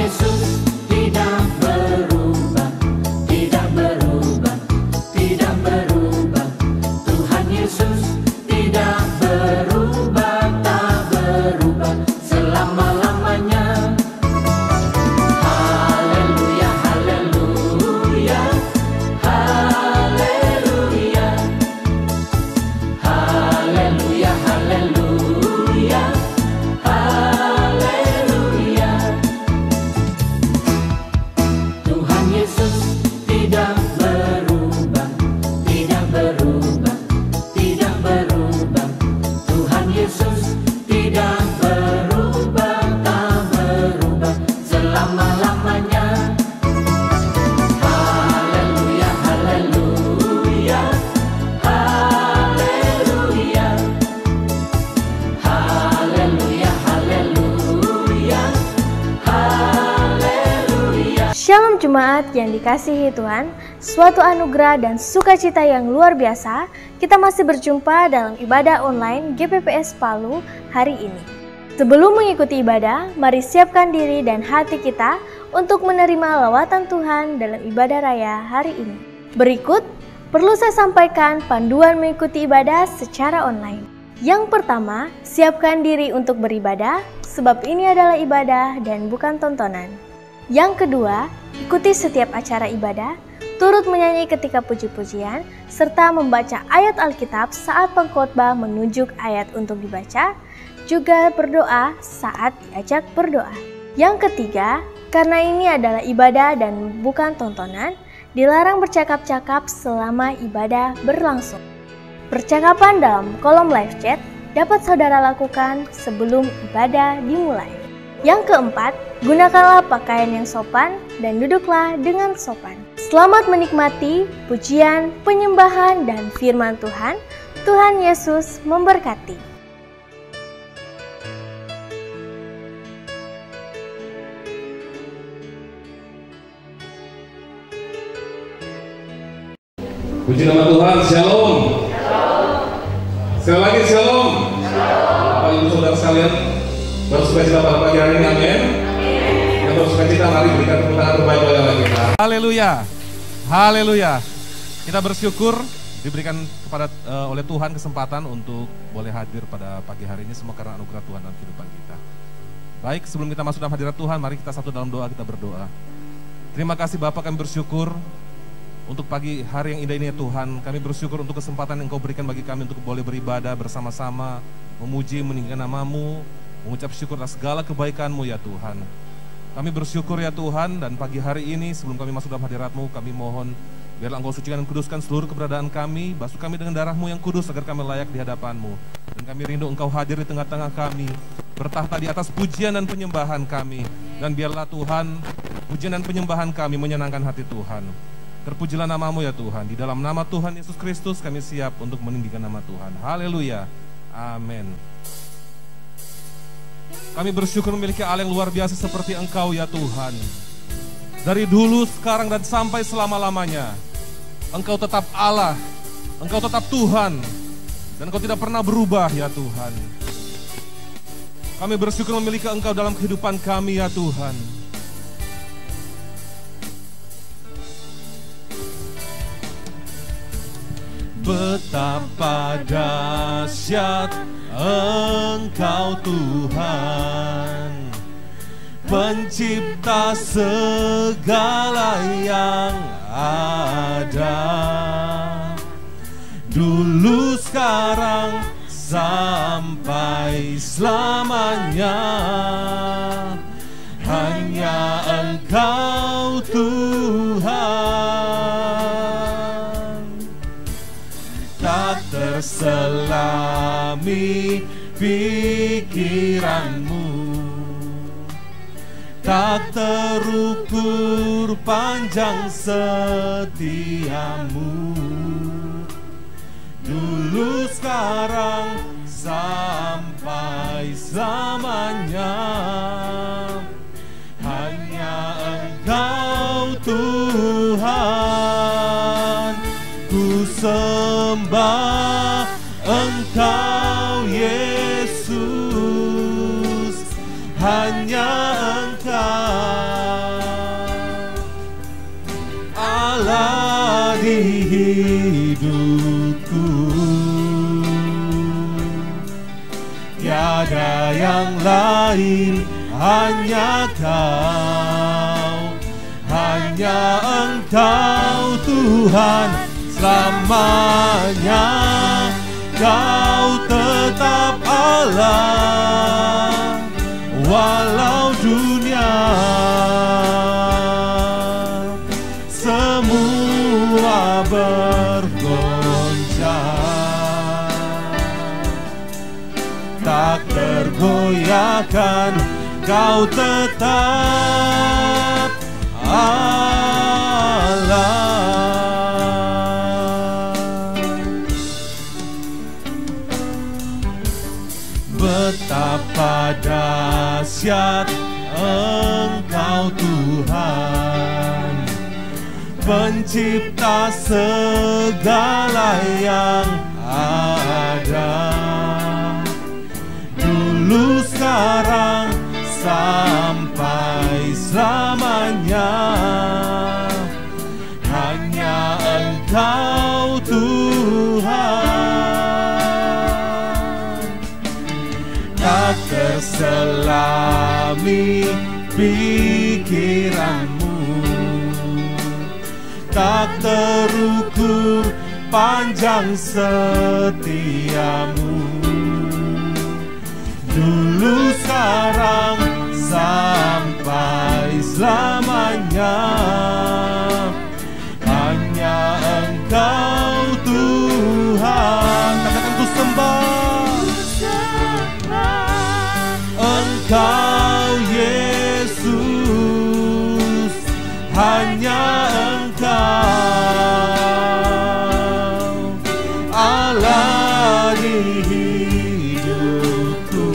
Yesus tidak berubah, tidak berubah, tidak berubah. Tuhan Yesus tidak berubah, tak berubah selama-lamanya. Haleluya, haleluya, haleluya, haleluya, haleluya, haleluya. Tuhan Yesus tidak berubah, tidak berubah, tidak berubah. Tuhan Yesus tidak berubah, tak berubah selama-lamanya. Haleluya, haleluya, haleluya, haleluya, haleluya, haleluya. Shalom jemaat yang dikasihi Tuhan, suatu anugerah dan sukacita yang luar biasa, kita masih berjumpa dalam ibadah online GPPS Palu hari ini. Sebelum mengikuti ibadah, mari siapkan diri dan hati kita untuk menerima lawatan Tuhan dalam ibadah raya hari ini. Berikut, perlu saya sampaikan panduan mengikuti ibadah secara online. Yang pertama, siapkan diri untuk beribadah, sebab ini adalah ibadah dan bukan tontonan. Yang kedua, ikuti setiap acara ibadah, turut menyanyi ketika puji-pujian, serta membaca ayat Alkitab saat pengkhotbah menunjuk ayat untuk dibaca, juga berdoa saat diajak berdoa. Yang ketiga, karena ini adalah ibadah dan bukan tontonan, dilarang bercakap-cakap selama ibadah berlangsung. Percakapan dalam kolom live chat dapat saudara lakukan sebelum ibadah dimulai. Yang keempat, gunakanlah pakaian yang sopan dan duduklah dengan sopan. Selamat menikmati pujian, penyembahan, dan firman Tuhan. Tuhan Yesus memberkati. Puji nama Tuhan, shalom. Sekali lagi shalom. Bapak Ibu Saudara sekalian, bersukacita pada pagi hari ini, amin. Yang bersukacita, mari berikan tepuk tangan terbaik oleh kita. Haleluya, haleluya. Kita bersyukur diberikan kepada oleh Tuhan kesempatan untuk boleh hadir pada pagi hari ini, semua karena anugerah Tuhan dalam kehidupan kita. Baik, sebelum kita masuk dalam hadirat Tuhan, mari kita satu dalam doa, kita berdoa. Terima kasih Bapak, kami bersyukur untuk pagi hari yang indah ini ya Tuhan. Kami bersyukur untuk kesempatan yang Kau berikan bagi kami untuk boleh beribadah bersama-sama, memuji, meninggikan nama-Mu, mengucap syukur atas segala kebaikan-Mu ya Tuhan. Kami bersyukur ya Tuhan, dan pagi hari ini sebelum kami masuk dalam hadirat-Mu, kami mohon biarlah Engkau sucikan dan kuduskan seluruh keberadaan kami, basuh kami dengan darah-Mu yang kudus agar kami layak di hadapan-Mu. Dan kami rindu Engkau hadir di tengah-tengah kami, bertahta di atas pujian dan penyembahan kami. Dan biarlah Tuhan, pujian dan penyembahan kami menyenangkan hati Tuhan. Terpujilah nama-Mu ya Tuhan. Di dalam nama Tuhan Yesus Kristus kami siap untuk meninggikan nama Tuhan. Haleluya. Amin. Kami bersyukur memiliki Allah yang luar biasa seperti Engkau ya Tuhan. Dari dulu, sekarang, dan sampai selama-lamanya Engkau tetap Allah, Engkau tetap Tuhan, dan Engkau tidak pernah berubah ya Tuhan. Kami bersyukur memiliki Engkau dalam kehidupan kami ya Tuhan. Betapa dahsyat Engkau Tuhan, pencipta segala yang ada, dulu, sekarang, sampai selamanya. Hanya Engkau Tuhan, tak terselami pikiranmu, tak terukur panjang setiamu, dulu, sekarang, sampai selamanya. Hanya Engkau Tuhan, ku sembah Engkau Yesus, hanya Engkau lain, hanya Kau, hanya Engkau Tuhan selamanya. Kau tetap Allah, walau dunia semua bergoncang, tak tergoyahkan, Kau tetap Allah. Betapa dahsyat Engkau Tuhan, pencipta segala yang ada, dulu, sekarang, sampai selamanya. Hanya Engkau Tuhan, tak terselami pikiranmu, tak terukur panjang setiamu, dulu, sekarang, sampai selamanya. Hanya Engkau Tuhan, katakan ku sembah, Engkau Yesus, hanya Engkau Allah di hidupku.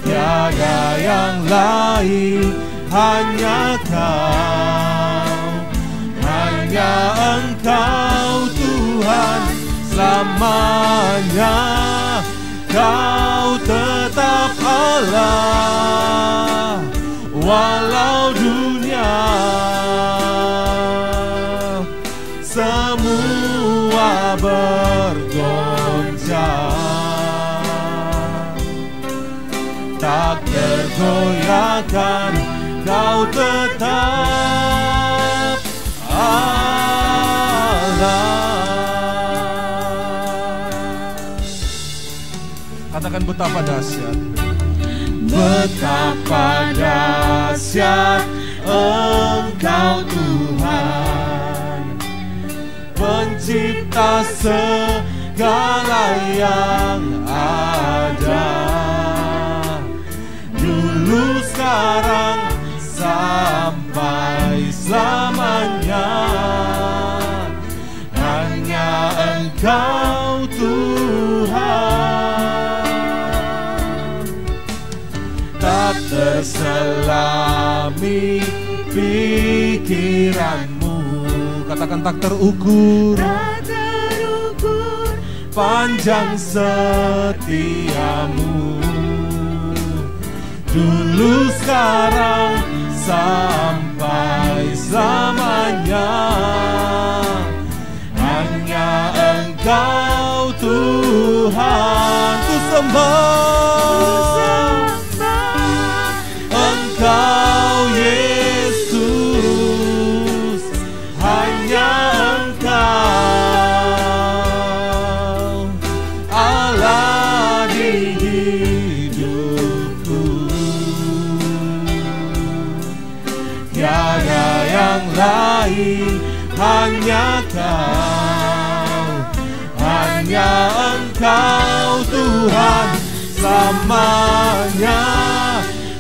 Tiada yang lain, hanya Kau, hanya Engkau Tuhan selamanya. Kau tetap Allah, walau dunia semua bergoncang, tak tergoyahkan, Kau tetap Allah. Katakan betapa dahsyat, betapa dahsyat Engkau Tuhan, pencipta segala yang ada, dulu, sekarang, sampai selamanya. Hanya Engkau Tuhan, tak terselami pikiranmu, katakan tak terukur, panjang setiamu, dulu, sekarang, sampai selamanya. Hanya Engkau Tuhan, ku sembah, Engkau Yesus, hanya Engkau Allah di hidupku. Tiada yang lain, hanya Kau, hanya Engkau Tuhan selamanya.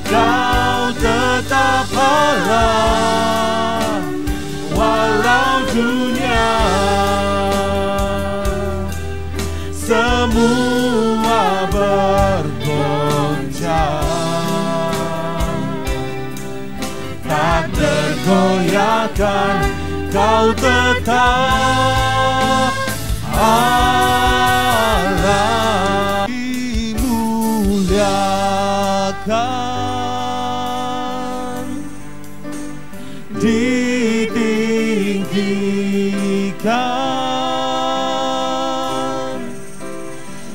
Kau tetap Allah, walau dunia semua bergoncang, tak tergoyahkan, Kau tetap Allah. Dimuliakan, ditinggikan,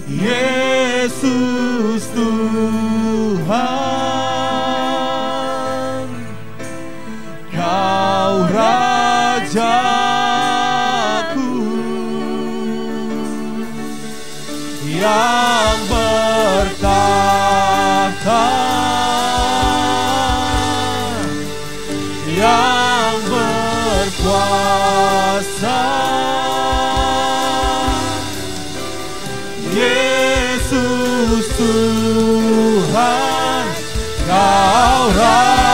Yesus Tuhan, Kau Rajaku yang bertahta, yang berkuasa. Yesus Tuhan, Kau Rajaku.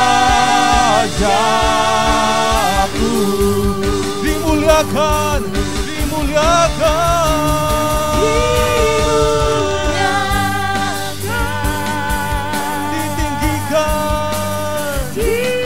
Dimuliakan, dimuliakan, ditinggikan, Kau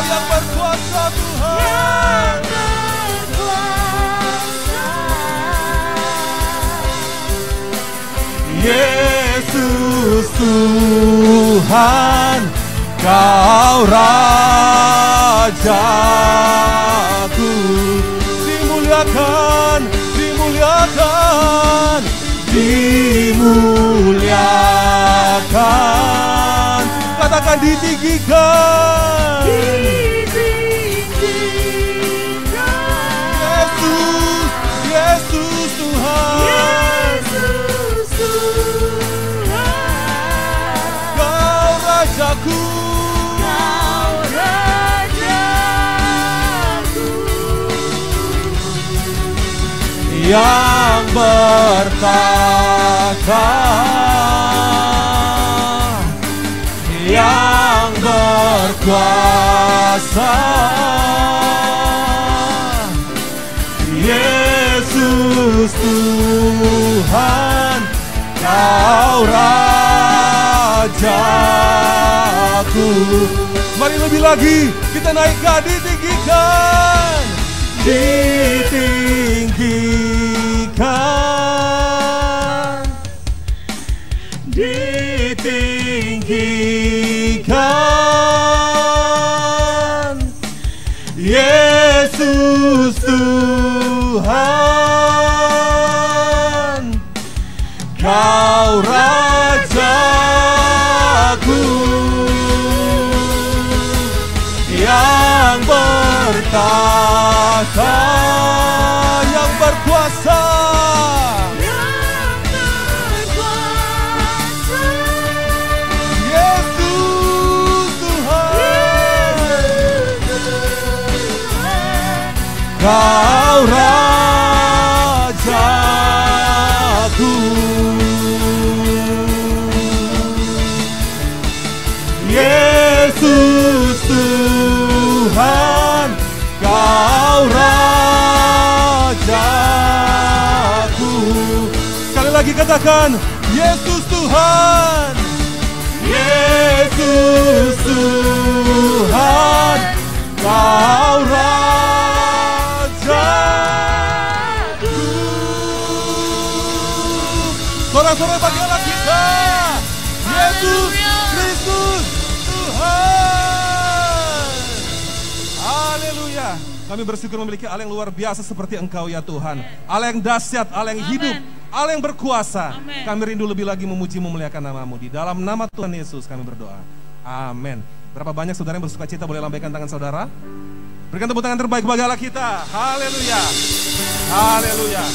yang berkuasa Tuhan, Yesus Tuhan, Kau Rajaku. Dimuliakan, dimuliakan, dimuliakan. Katakan ditinggikan, Yesus Tuhan, Kau Rajaku, yang bertahta, yang berkuasa. Yesus Tuhan, Kau Rajaku. Mari lebih lagi kita naikkan, ditinggikan, ditinggikan, ditinggikan. Yesus Tuhan, Kau Rajaku, yang bertahta, yang berkuasa. Yesus Tuhan, Kau Rajaku. Yesus Tuhan, Kau Rajaku. Sekali lagi katakan, Yesus Tuhan, Yesus Tuhan, Kau Rajaku. Sorak-sorai bagi Allah kita, Yesus Kristus Tuhan. Haleluya. Kami bersyukur memiliki Allah yang luar biasa seperti Engkau ya Tuhan. Allah yang dahsyat, Allah yang hidup, Allah yang berkuasa. Kami rindu lebih lagi memuji memuliakan nama-Mu. Di dalam nama Tuhan Yesus kami berdoa. Amin. Berapa banyak saudara yang bersuka cita, boleh lambaikan tangan saudara. Berikan tepuk tangan terbaik bagi Allah kita. Haleluya. Haleluya.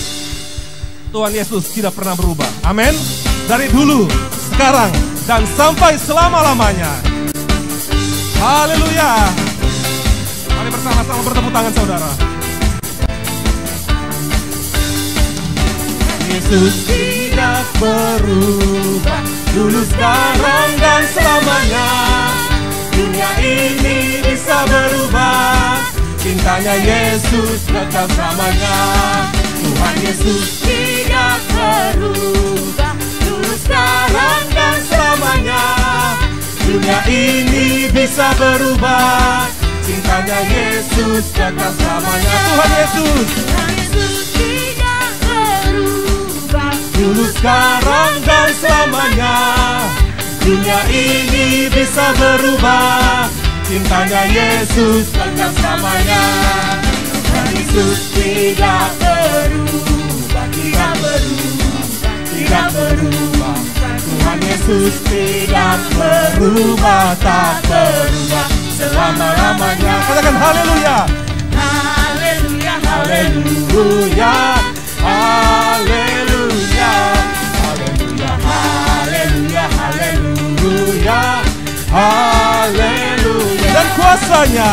Tuhan Yesus tidak pernah berubah. Amin. Dari dulu, sekarang, dan sampai selama-lamanya. Haleluya. Mari bersama-sama bertepuk tangan saudara. Yesus tidak berubah, dulu, sekarang, dan selamanya. Dunia ini bisa berubah, cintanya Yesus kekal selamanya. Tuhan Yesus tidak berubah, dulu, sekarang, dan selamanya. Dunia ini bisa berubah, cintanya Yesus kekal selamanya. Tuhan Yesus tidak berubah, dulu, sekarang, dan selamanya. Dunia ini bisa berubah, cintanya Yesus kekal selamanya. Tuhan Yesus tidak berubah, tidak berubah, tidak berubah. Tuhan Yesus tidak berubah, tak berubah selama-lamanya. Katakan haleluya. haleluya, Haleluya, haleluya, haleluya, haleluya, haleluya, haleluya. Dan kuasanya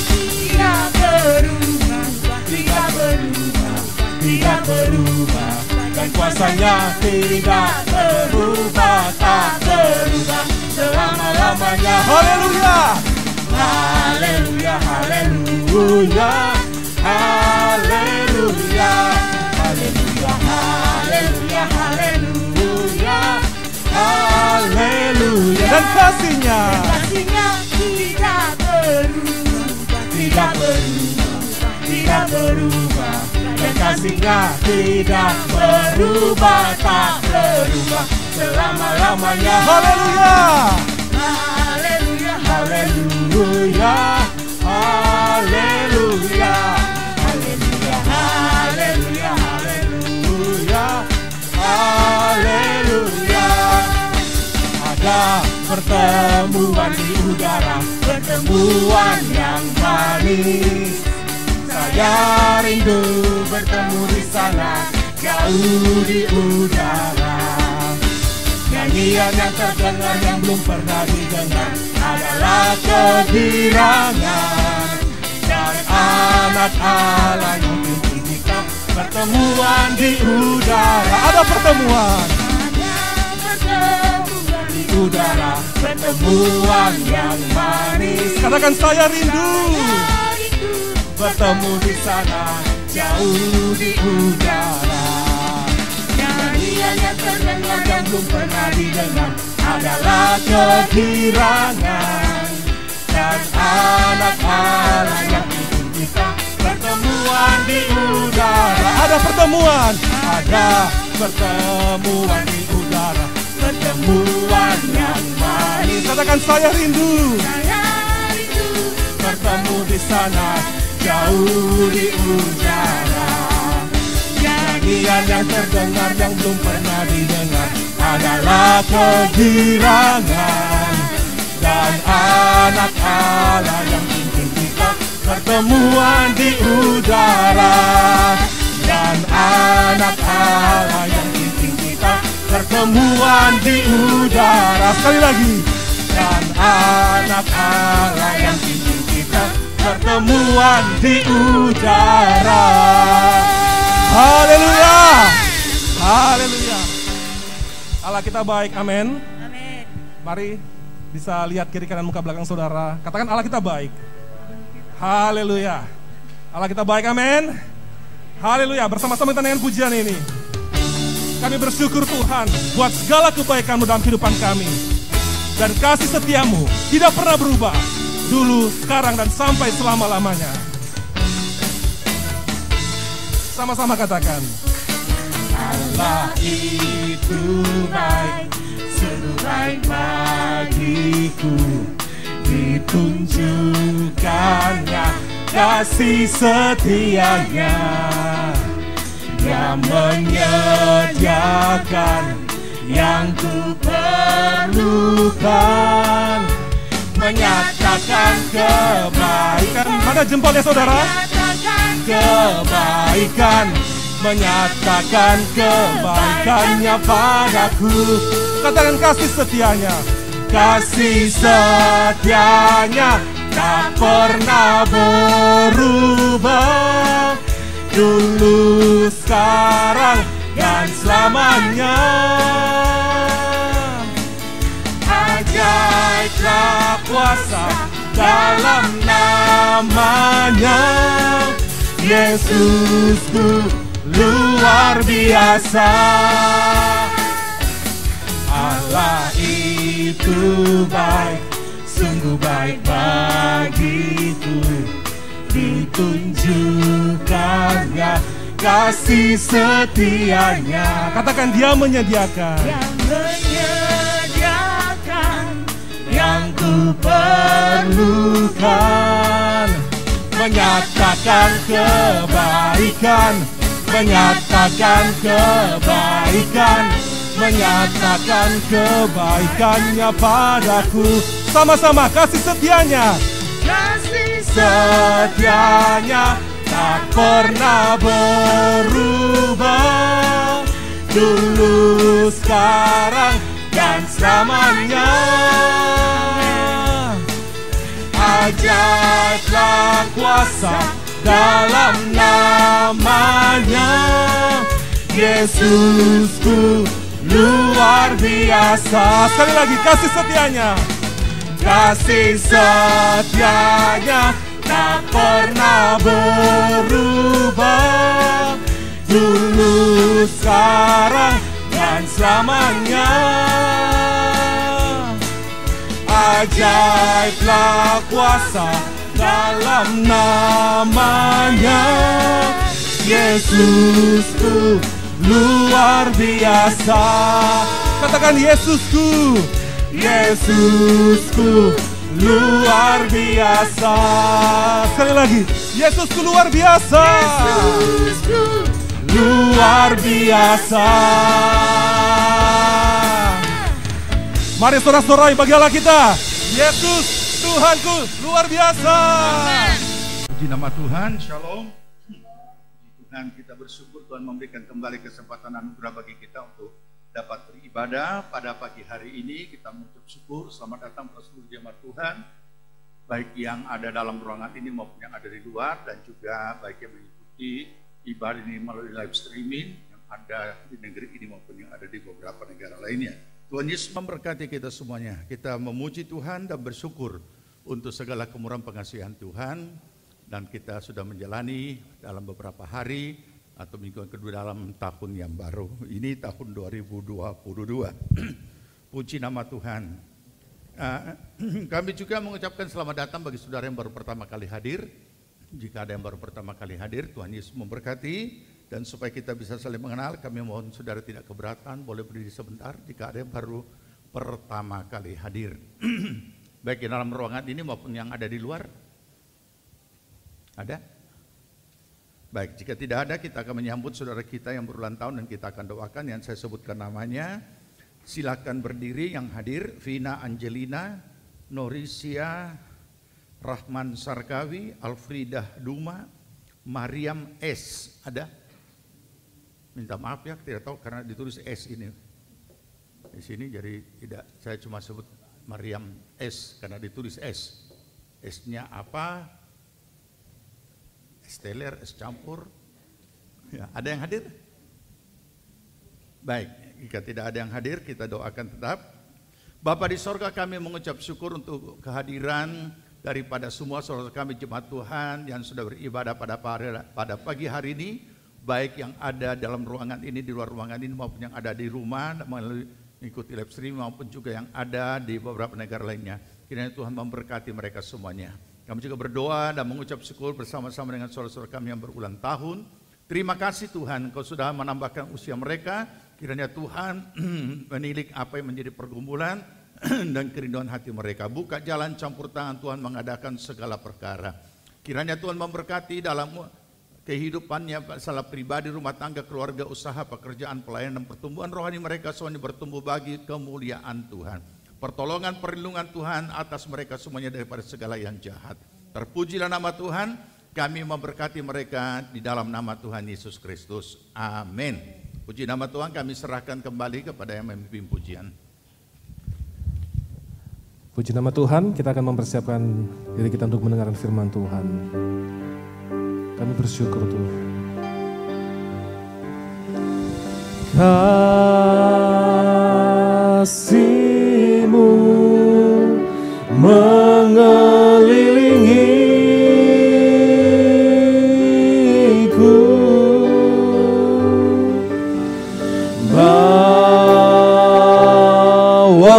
tidak berubah, tidak berubah, tidak berubah, dan kuasanya tidak berubah, tak berubah selama-lamanya. Haleluya, haleluya, haleluya, haleluya, haleluya, haleluya, haleluya, haleluya. Dan kasihnya tidak berubah, tidak berubah, tidak berubah, dan kasihnya tidak berubah, tak berubah selama-lamanya. Haleluya, haleluya, haleluya, haleluya, haleluya, haleluya, haleluya, haleluya. Ada pertemuan di udara, pertemuan yang manis. Saya rindu bertemu di sana, jauh di udara. Nyanyian yang terdengar yang belum pernah didengar adalah kegirangan dan anak Allah yang pimpin kita. Pertemuan di udara, ada pertemuan di udara, pertemuan yang manis. Katakan saya rindu bertemu di sana, jauh di udara. Nyanyian yang terdengar yang belum pernah didengar adalah kegirangan dan anak Allah yang pimpin kita. Pertemuan di udara, ada pertemuan, ada pertemuan di udara, pertemuan yang manis. Katakan saya rindu bertemu di sana, jauh di udara. Nyanyian yang terdengar yang belum pernah didengar adalah kegirangan dan anak Allah yang pimpin kita. Pertemuan di udara dan anak Allah yang pimpin kita. Pertemuan di udara, sekali lagi, dan anak Allah yang pimpin kita. Pertemuan di udara. Haleluya, haleluya. Allah kita baik, amin. amin. Mari bisa lihat kiri kanan muka belakang saudara. Katakan Allah kita baik. Haleluya. Allah kita baik, amin. Haleluya. Bersama-sama kita dengan pujian ini. Kami bersyukur Tuhan buat segala kebaikan-Mu dalam kehidupan kami. Dan kasih setiamu tidak pernah berubah. Dulu, sekarang, dan sampai selama-lamanya. Sama-sama katakan. Allah itu baik, sungguh baik bagiku. Ditunjukkannya kasih setianya. Dia menyediakan yang ku perlukan, menyatakan kebaikan. Mana jempolnya saudara? Kebaikan, menyatakan kebaikannya padaku. Katakan kasih setianya. Kasih setianya tak pernah berubah. Dulu, sekarang, dan selamanya. Ajaiblah kuasa dalam namanya. Yesusku luar biasa. Allah itu baik, sungguh sungguh baik bagiku. Ditunjukkannya kasih setianya. Katakan dia menyediakan. Yang menyediakan Yang ku perlukan, menyatakan kebaikan, menyatakan kebaikan, menyatakan kebaikannya padaku. Sama-sama kasih setianya. kasih Setianya tak pernah berubah, dulu, sekarang, dan selamanya. Ajaiblah kuasa dalam namanya. Yesusku luar biasa. Sekali lagi, kasih setianya. Kasih setianya tak pernah berubah, dulu, sekarang, dan selamanya. Ajaiblah kuasa dalam namanya. Yesusku luar biasa. Katakan Yesusku. Yesusku luar biasa. Sekali lagi, Yesusku luar biasa. Yesusku Luar biasa. Mari sorak-sorai bagi Allah kita. Yesus Tuhanku luar biasa. Puji nama Tuhan, shalom. Tuhan, kita bersyukur Tuhan memberikan kembali kesempatan anugerah bagi kita untuk dapat beribadah pada pagi hari ini. Kita mengucap syukur, selamat datang kepada seluruh jemaat Tuhan, baik yang ada dalam ruangan ini maupun yang ada di luar, dan juga baik yang mengikuti ibadah ini melalui live streaming yang ada di negeri ini maupun yang ada di beberapa negara lainnya. Tuhan Yesus memberkati kita semuanya. Kita memuji Tuhan dan bersyukur untuk segala kemurahan pengasihan Tuhan, dan kita sudah menjalani dalam beberapa hari atau minggu kedua dalam tahun yang baru. Ini tahun 2022. Puji nama Tuhan. Kami juga mengucapkan selamat datang bagi saudara yang baru pertama kali hadir. Jika ada yang baru pertama kali hadir, Tuhan Yesus memberkati. Dan supaya kita bisa saling mengenal, kami mohon saudara tidak keberatan, boleh berdiri sebentar jika ada yang baru pertama kali hadir. Baik di dalam ruangan ini maupun yang ada di luar. Ada? Baik, jika tidak ada, kita akan menyambut saudara kita yang berulang tahun dan kita akan doakan. Yang saya sebutkan namanya, silakan berdiri yang hadir. Vina Angelina, Norisia, Rahman Sarkawi, Alfrida Duma, Mariam S. Ada? Minta maaf ya, tidak tahu karena ditulis S ini di sini, jadi tidak. Saya cuma sebut Mariam S karena ditulis S. S-nya apa? S teler, S campur. Ya, ada yang hadir? Baik, jika tidak ada yang hadir, kita doakan tetap. Bapa di sorga, kami mengucap syukur untuk kehadiran daripada semua saudara kami jemaat Tuhan yang sudah beribadah pada pagi hari ini, baik yang ada dalam ruangan ini, di luar ruangan ini, maupun yang ada di rumah melalui mengikuti live stream, maupun juga yang ada di beberapa negara lainnya. Kiranya Tuhan memberkati mereka semuanya. Kami juga berdoa dan mengucap syukur bersama-sama dengan saudara-saudara kami yang berulang tahun. Terima kasih Tuhan, Kau sudah menambahkan usia mereka. Kiranya Tuhan menilik apa yang menjadi pergumulan dan kerinduan hati mereka. Buka jalan campur tangan Tuhan mengadakan segala perkara. Kiranya Tuhan memberkati dalam kehidupannya, masalah pribadi, rumah tangga, keluarga, usaha, pekerjaan, pelayanan, pertumbuhan rohani mereka semuanya bertumbuh bagi kemuliaan Tuhan. Pertolongan, perlindungan Tuhan atas mereka semuanya daripada segala yang jahat. Terpujilah nama Tuhan, kami memberkati mereka di dalam nama Tuhan Yesus Kristus. Amin. Puji nama Tuhan, kami serahkan kembali kepada yang memimpin pujian. Puji nama Tuhan, kita akan mempersiapkan diri kita untuk mendengarkan firman Tuhan. Kami bersyukur Tuhan. Kasih-Mu mengelilingiku,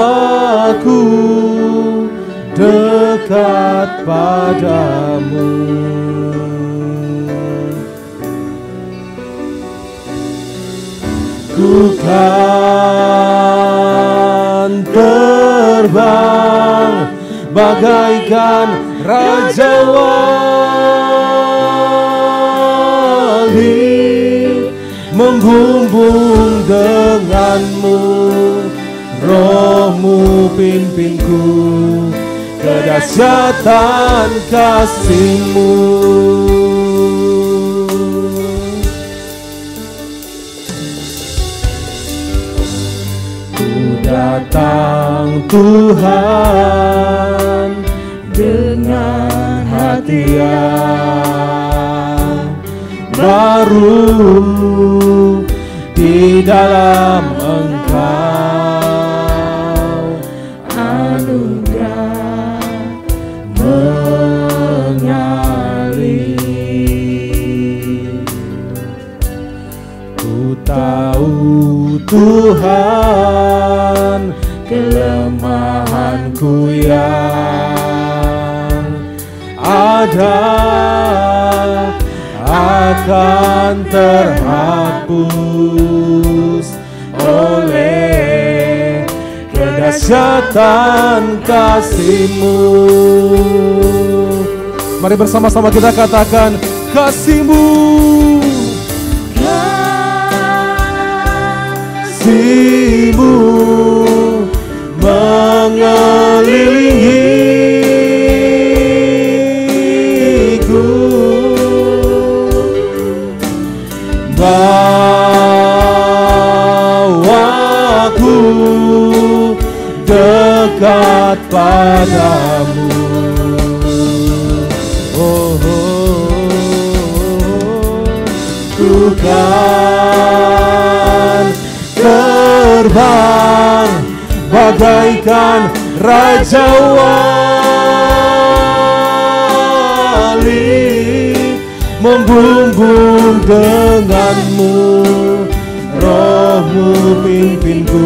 bawaku kan terbang bagaikan Raja Wali, membumbung denganmu, Rohmu pimpinku, kedahsyatan kasih-Mu. Ku datang Tuhan dengan hati yang baru di dalam Engkau, anugerah mengalir. Ku tahu Tuhan kelemahanku yang ada akan terhapus oleh kedahsyatan kasih-Mu. Mari bersama-sama kita katakan, kasih-Mu, kasih-Mu mengelilingiku, bawaku dekat padamu. Ku kan terbang bagaikan Raja Wali, membumbung denganmu, Rohmu pimpinku,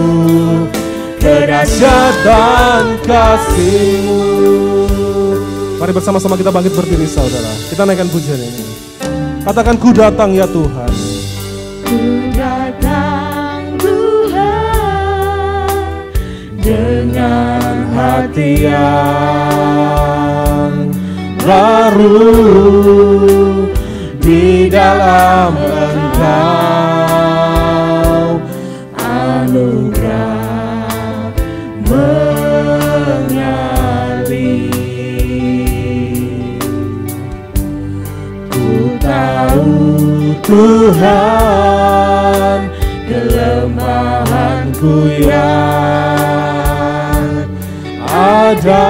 kedahsyatan kasih-Mu. Mari bersama-sama kita bangkit berdiri saudara. Kita naikkan pujian ini. Katakan, ku datang ya Tuhan. Ku datang Tuhan dengan hati yang baru di dalam Engkau, anugerah mengalir. Ku tahu Tuhan kelemahanku yang ada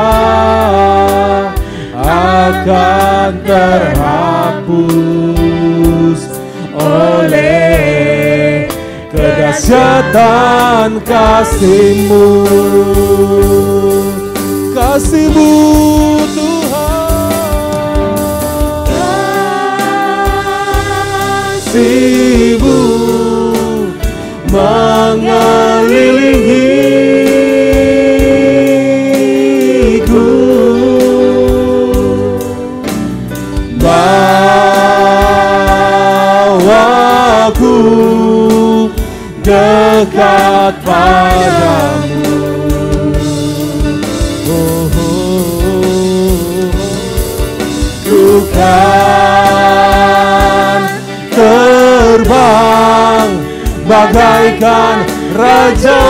akan terhapus oleh kedahsyatan kasih-Mu. Kasih-Mu Tuhan, kasih-Mu mengelilingiku, bawaku dekat padamu. Ku kan terbang bagaikan Raja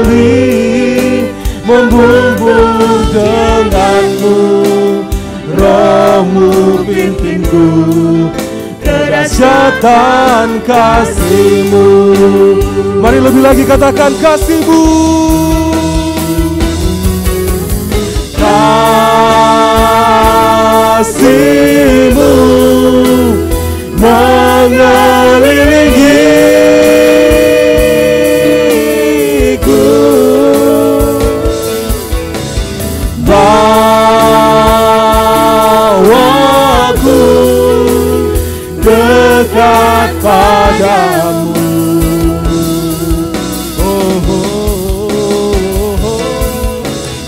Wali, membumbung denganmu, Rohmu pimpinku, kedahsyatan kasih-Mu. Mari lebih lagi katakan, kasih-Mu, kasih-Mu mengelilingiku, bawaku dekat padamu.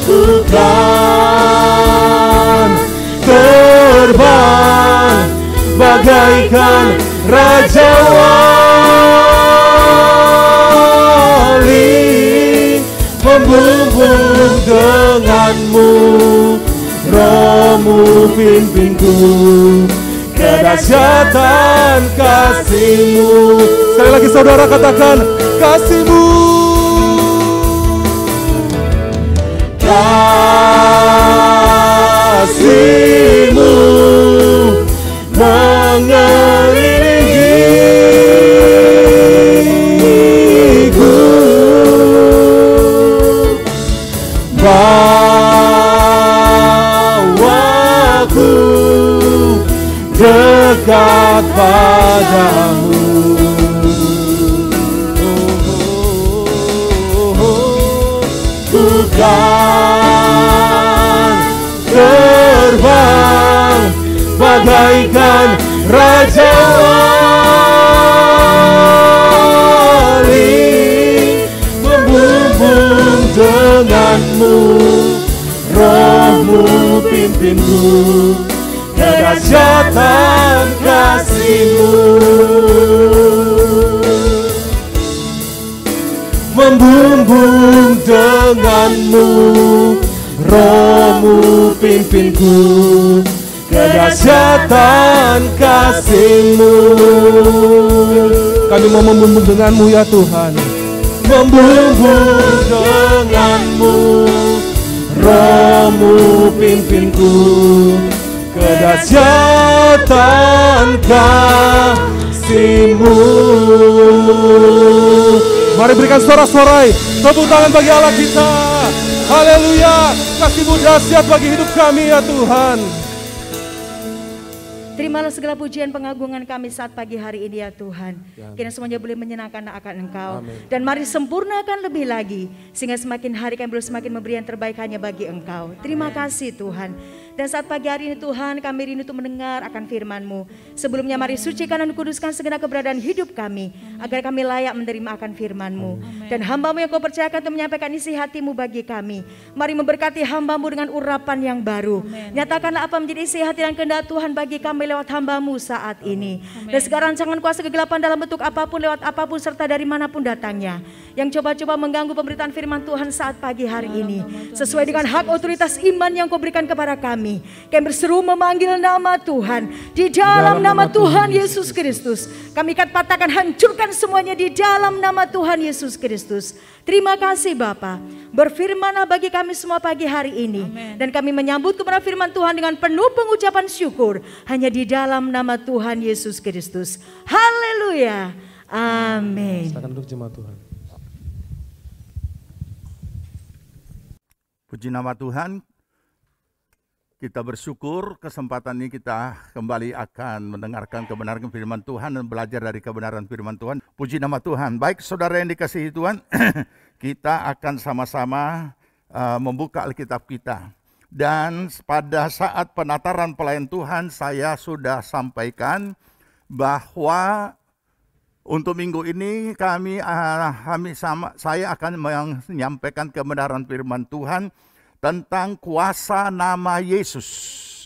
Ku kan terbang bagaikan Raja Wali, membumbung denganmu, Rohmu pimpinku ke dahsyatan kasih-Mu. Sekali lagi saudara katakan, kasih-Mu, kasih-Mu mengelilingiku, bawaku dekat padamu. Ku kan terbang bagaikan Raja Wali, membumbung denganmu, Rohmu pimpinku ke dahsyatan kasih-Mu. Membumbung denganmu, Rohmu pimpinku ke dahsyatan kasih-Mu. Kami mau membumbung denganmu ya Tuhan. Membumbung denganmu, Rohmu pimpinku ke dahsyatan kasih-Mu. Mari berikan sorak-sorai tepuk tangan bagi Allah kita. Haleluya, kasih-Mu dahsyat bagi hidup kami ya Tuhan. Terimalah segala pujian pengagungan kami saat pagi hari ini ya Tuhan. Kiranya semuanya boleh menyenangkan akan Engkau. Amin. Dan mari sempurnakan lebih lagi, sehingga semakin hari kami boleh semakin memberi yang terbaik hanya bagi Engkau. Terima kasih Tuhan. Dan saat pagi hari ini Tuhan, kami rindu untuk mendengar akan firman-Mu. Sebelumnya mari sucikan dan kuduskan segenap keberadaan hidup kami, agar kami layak menerima akan firman-Mu. Dan hamba-Mu yang Kau percayakan untuk menyampaikan isi hati-Mu bagi kami. Mari memberkati hamba-Mu dengan urapan yang baru. Nyatakanlah apa menjadi isi hati dan kehendak Tuhan bagi kami lewat hamba-Mu saat ini. Dan segala rancangan kuasa kegelapan dalam bentuk apapun, lewat apapun, serta dari manapun datangnya, yang coba-coba mengganggu pemberitaan firman Tuhan saat pagi hari ini, sesuai dengan hak otoritas iman yang Kau berikan kepada kami. Kami berseru memanggil nama Tuhan. Di dalam nama Tuhan Yesus Kristus, kami akan patahkan, hancurkan semuanya di dalam nama Tuhan Yesus Kristus. Terima kasih Bapa. Berfirmanlah bagi kami semua pagi hari ini. Amen. Dan kami menyambut kepada firman Tuhan dengan penuh pengucapan syukur, hanya di dalam nama Tuhan Yesus Kristus. Haleluya. Amin. Silakan duduk jemaat Tuhan. Puji nama Tuhan. Kita bersyukur kesempatan ini kita kembali akan mendengarkan kebenaran firman Tuhan dan belajar dari kebenaran firman Tuhan. Puji nama Tuhan. Baik saudara yang dikasihi Tuhan, kita akan sama-sama membuka Alkitab kita. Dan pada saat penataran pelayan Tuhan saya sudah sampaikan bahwa untuk minggu ini saya akan menyampaikan kebenaran firman Tuhan tentang kuasa nama Yesus,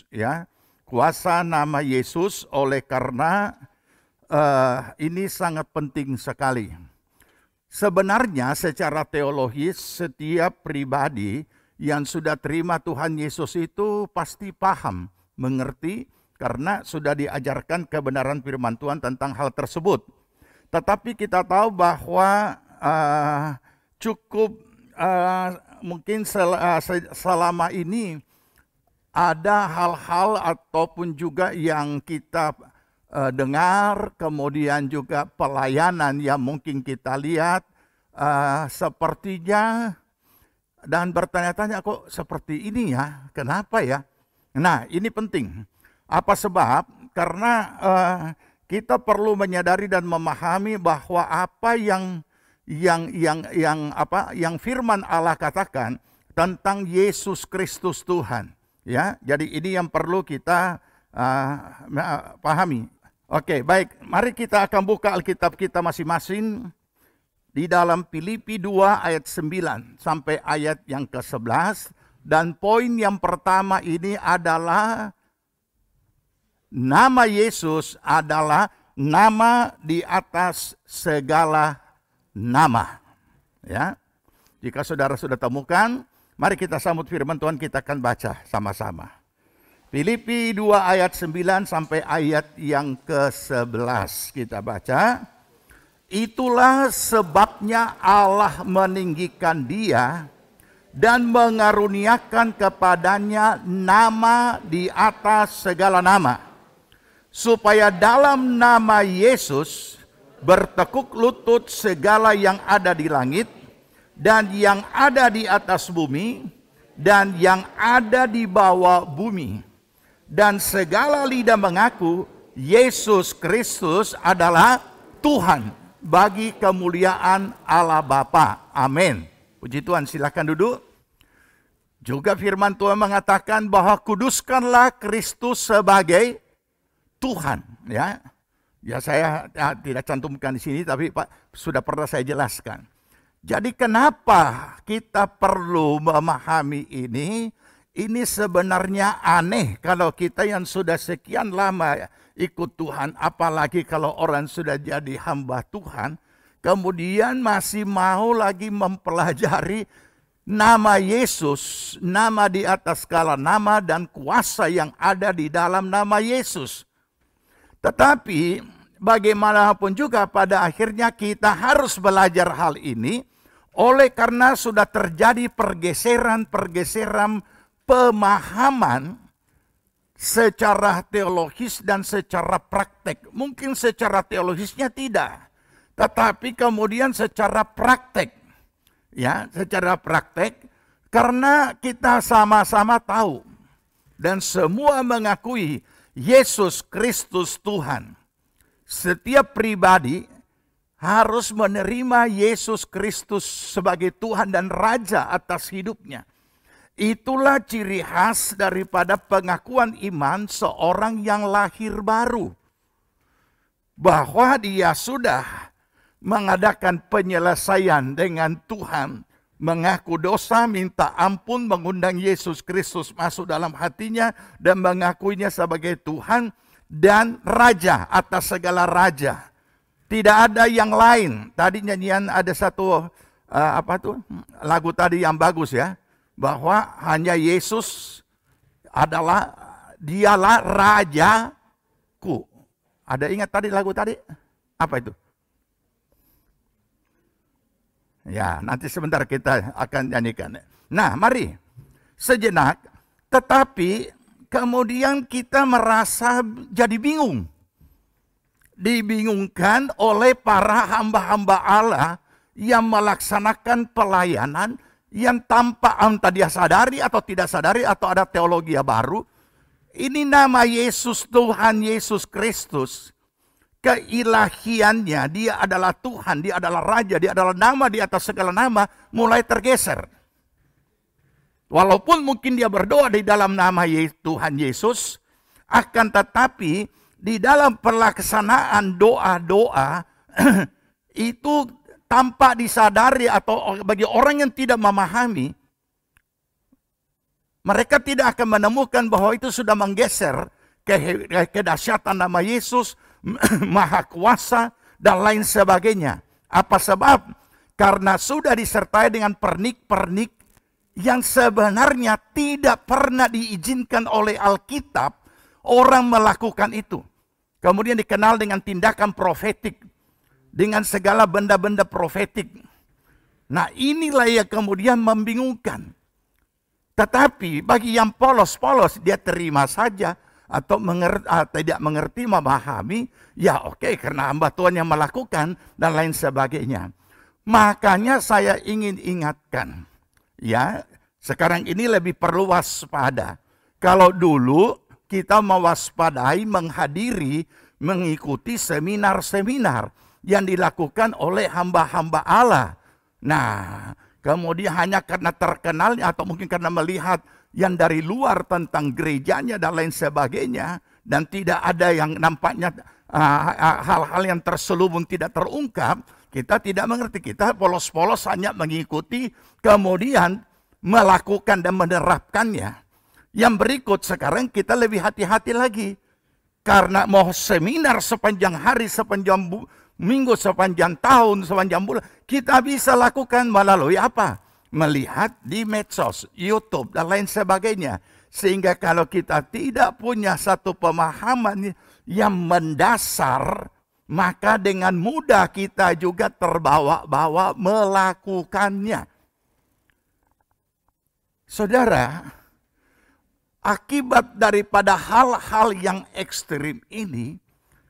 ya, kuasa nama Yesus. Oleh karena ini sangat penting sekali. Sebenarnya secara teologis setiap pribadi yang sudah terima Tuhan Yesus itu pasti paham, mengerti, karena sudah diajarkan kebenaran firman Tuhan tentang hal tersebut. Tetapi kita tahu bahwa mungkin selama ini ada hal-hal ataupun juga yang kita dengar, kemudian juga pelayanan yang mungkin kita lihat sepertinya dan bertanya-tanya, kok seperti ini ya, kenapa ya? Nah, ini penting. Apa sebab? Karena kita perlu menyadari dan memahami bahwa apa yang firman Allah katakan tentang Yesus Kristus Tuhan, ya. Jadi ini yang perlu kita pahami. Oke, baik. Mari kita akan buka Alkitab kita masing-masing di dalam Filipi 2 ayat 9 sampai ayat yang ke-11, dan poin yang pertama ini adalah nama Yesus adalah nama di atas segala nama. Ya. Jika saudara sudah temukan, mari kita sambut firman Tuhan, kita akan baca sama-sama. Filipi 2 ayat 9 sampai ayat yang ke-11 kita baca. Itulah sebabnya Allah meninggikan dia dan mengaruniakan kepadanya nama di atas segala nama, supaya dalam nama Yesus bertekuk lutut segala yang ada di langit dan yang ada di atas bumi dan yang ada di bawah bumi, dan segala lidah mengaku Yesus Kristus adalah Tuhan, bagi kemuliaan Allah Bapa. Amin. Puji Tuhan, silakan duduk. Juga firman Tuhan mengatakan bahwa kuduskanlah Kristus sebagai Tuhan. Ya saya tidak cantumkan di sini, tapi Pak sudah pernah saya jelaskan. Jadi kenapa kita perlu memahami ini? Ini sebenarnya aneh kalau kita yang sudah sekian lama ikut Tuhan, apalagi kalau orang sudah jadi hamba Tuhan, kemudian masih mau lagi mempelajari nama Yesus, nama di atas segala nama dan kuasa yang ada di dalam nama Yesus. Tetapi bagaimanapun juga pada akhirnya kita harus belajar hal ini, oleh karena sudah terjadi pergeseran pemahaman secara teologis dan secara praktek. Mungkin secara teologisnya tidak, tetapi kemudian secara praktek. Ya, secara praktek, karena kita sama-sama tahu dan semua mengakui Yesus Kristus Tuhan. Setiap pribadi harus menerima Yesus Kristus sebagai Tuhan dan Raja atas hidupnya. Itulah ciri khas daripada pengakuan iman seorang yang lahir baru. Bahwa dia sudah mengadakan penyelesaian dengan Tuhan. Mengaku dosa, minta ampun, mengundang Yesus Kristus masuk dalam hatinya. Dan mengakuinya sebagai Tuhan dan Raja atas segala Raja. Tidak ada yang lain. Tadi nyanyian ada satu lagu tadi yang bagus ya. Bahwa hanya Yesus dialah Rajaku. Ada ingat tadi lagu tadi? Apa itu? Ya, nanti sebentar kita akan nyanyikan. Nah, mari sejenak. Tetapi kemudian kita merasa jadi bingung. Dibingungkan oleh para hamba-hamba Allah yang melaksanakan pelayanan yang tanpa entah dia sadari atau tidak sadari atau ada teologi baru. Ini nama Yesus, Tuhan Yesus Kristus. Keilahiannya, dia adalah Tuhan, dia adalah Raja, dia adalah nama di atas segala nama, mulai tergeser. Walaupun mungkin dia berdoa di dalam nama Tuhan Yesus, akan tetapi di dalam pelaksanaan doa-doa itu tanpa disadari atau bagi orang yang tidak memahami, mereka tidak akan menemukan bahwa itu sudah menggeser kedahsyatan nama Yesus, Maha Kuasa, dan lain sebagainya. Apa sebab? Karena sudah disertai dengan pernik-pernik yang sebenarnya tidak pernah diizinkan oleh Alkitab orang melakukan itu. Kemudian dikenal dengan tindakan profetik. Dengan segala benda-benda profetik. Nah, inilah yang kemudian membingungkan. Tetapi bagi yang polos, dia terima saja atau tidak mengerti, memahami, ya oke, karena hamba Tuhan yang melakukan dan lain sebagainya. Makanya saya ingin ingatkan, ya, sekarang ini lebih perlu waspada. Kalau dulu kita mewaspadai, menghadiri, mengikuti seminar-seminar yang dilakukan oleh hamba-hamba Allah. Nah, kemudian hanya karena terkenalnya atau mungkin karena melihat yang dari luar tentang gerejanya dan lain sebagainya, dan tidak ada yang nampaknya hal-hal yang terselubung tidak terungkap, kita tidak mengerti. Kita polos-polos hanya mengikuti, kemudian melakukan dan menerapkannya. Yang berikut sekarang kita lebih hati-hati lagi. Karena mau seminar sepanjang hari, sepanjang minggu, sepanjang tahun, sepanjang bulan, kita bisa lakukan melalui apa? Melihat di medsos, YouTube, dan lain sebagainya. Sehingga kalau kita tidak punya satu pemahaman yang mendasar, maka dengan mudah kita juga terbawa-bawa melakukannya. Saudara, akibat daripada hal-hal yang ekstrim ini,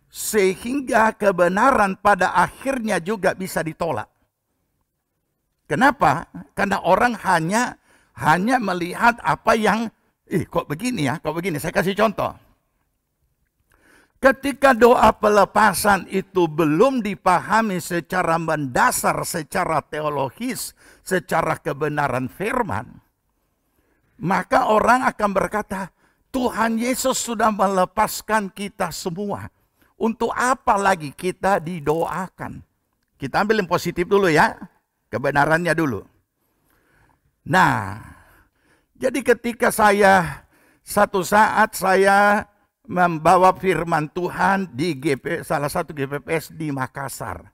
sehingga kebenaran pada akhirnya juga bisa ditolak. Kenapa? Karena orang hanya melihat apa yang, kok begini ya, kok begini. Saya kasih contoh. Ketika doa pelepasan itu belum dipahami secara mendasar, secara teologis, secara kebenaran firman, maka orang akan berkata, Tuhan Yesus sudah melepaskan kita semua. Untuk apa lagi kita didoakan? Kita ambil yang positif dulu ya. Kebenarannya dulu. Nah, jadi ketika satu saat saya membawa firman Tuhan di salah satu GPPS di Makassar.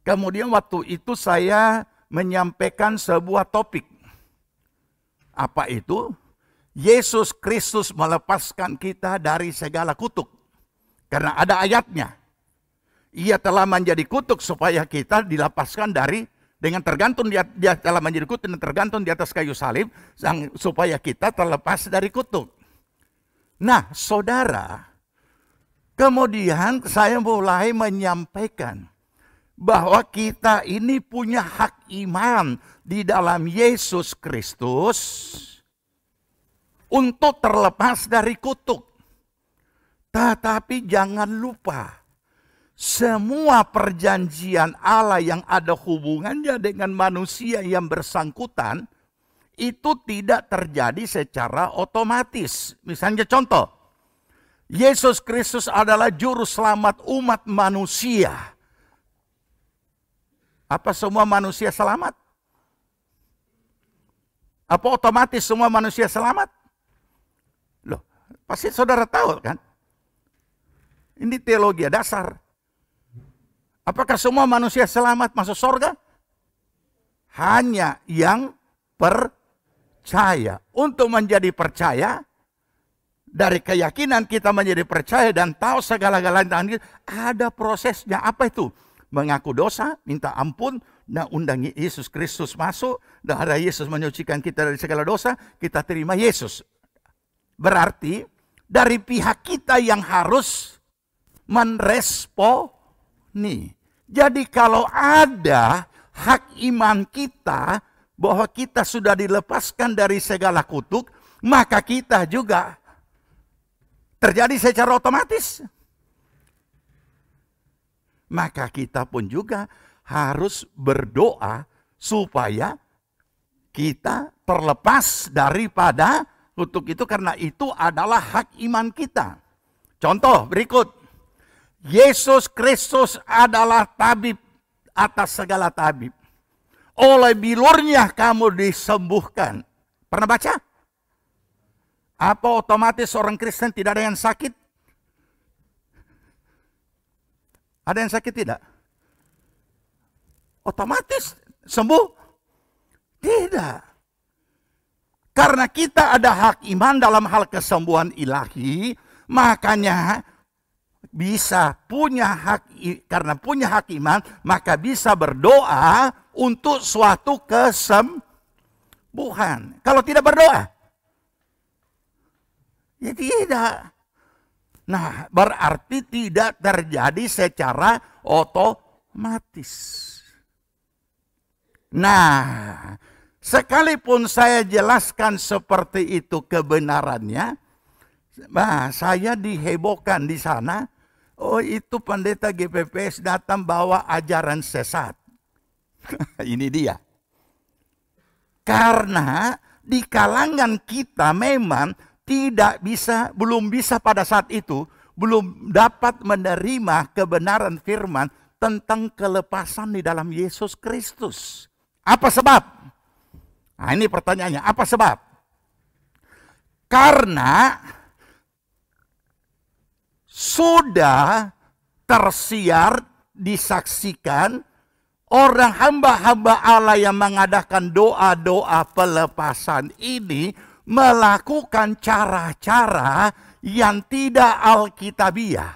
Kemudian waktu itu saya menyampaikan sebuah topik. Apa itu? Yesus Kristus melepaskan kita dari segala kutuk. Karena ada ayatnya. Ia telah menjadi kutuk supaya kita dilepaskan dengan tergantung dia telah menjadi kutuk dan tergantung di atas kayu salib supaya kita terlepas dari kutuk. Nah, saudara, kemudian saya mulai menyampaikan bahwa kita ini punya hak iman di dalam Yesus Kristus untuk terlepas dari kutuk. Tetapi jangan lupa, semua perjanjian Allah yang ada hubungannya dengan manusia yang bersangkutan, itu tidak terjadi secara otomatis. Misalnya contoh, Yesus Kristus adalah juru selamat umat manusia. Apa semua manusia selamat? Apa otomatis semua manusia selamat? Loh, pasti saudara tahu kan? Ini teologi dasar. Apakah semua manusia selamat masuk surga? Hanya yang percaya. Untuk menjadi percaya, dari keyakinan kita menjadi percaya dan tahu segala-galanya, ada prosesnya. Apa itu? Mengaku dosa, minta ampun, dan undangi Yesus Kristus masuk. Darah Yesus menyucikan kita dari segala dosa, kita terima Yesus. Berarti dari pihak kita yang harus meresponi. Jadi kalau ada hak iman kita bahwa kita sudah dilepaskan dari segala kutuk, maka kita juga terjadi secara otomatis. Maka kita pun juga harus berdoa supaya kita terlepas daripada kutuk itu, karena itu adalah hak iman kita. Contoh berikut. Yesus Kristus adalah tabib atas segala tabib. Oleh bilurnya kamu disembuhkan. Pernah baca? Apa otomatis orang Kristen tidak ada yang sakit? Ada yang sakit tidak? Otomatis sembuh? Tidak. Karena kita ada hak iman dalam hal kesembuhan ilahi, makanya bisa karena punya hak iman, maka bisa berdoa untuk suatu kesembuhan. Kalau tidak berdoa, ya tidak. Nah, berarti tidak terjadi secara otomatis. Nah, sekalipun saya jelaskan seperti itu kebenarannya, saya dihebohkan di sana. Oh, itu pendeta GPPS datang bawa ajaran sesat. Ini dia. Karena di kalangan kita memang belum bisa pada saat itu, belum dapat menerima kebenaran firman tentang kelepasan di dalam Yesus Kristus. Apa sebab? Nah, ini pertanyaannya, apa sebab? Karena sudah tersiar, disaksikan, orang hamba-hamba Allah yang mengadakan doa-doa pelepasan ini melakukan cara-cara yang tidak alkitabiah.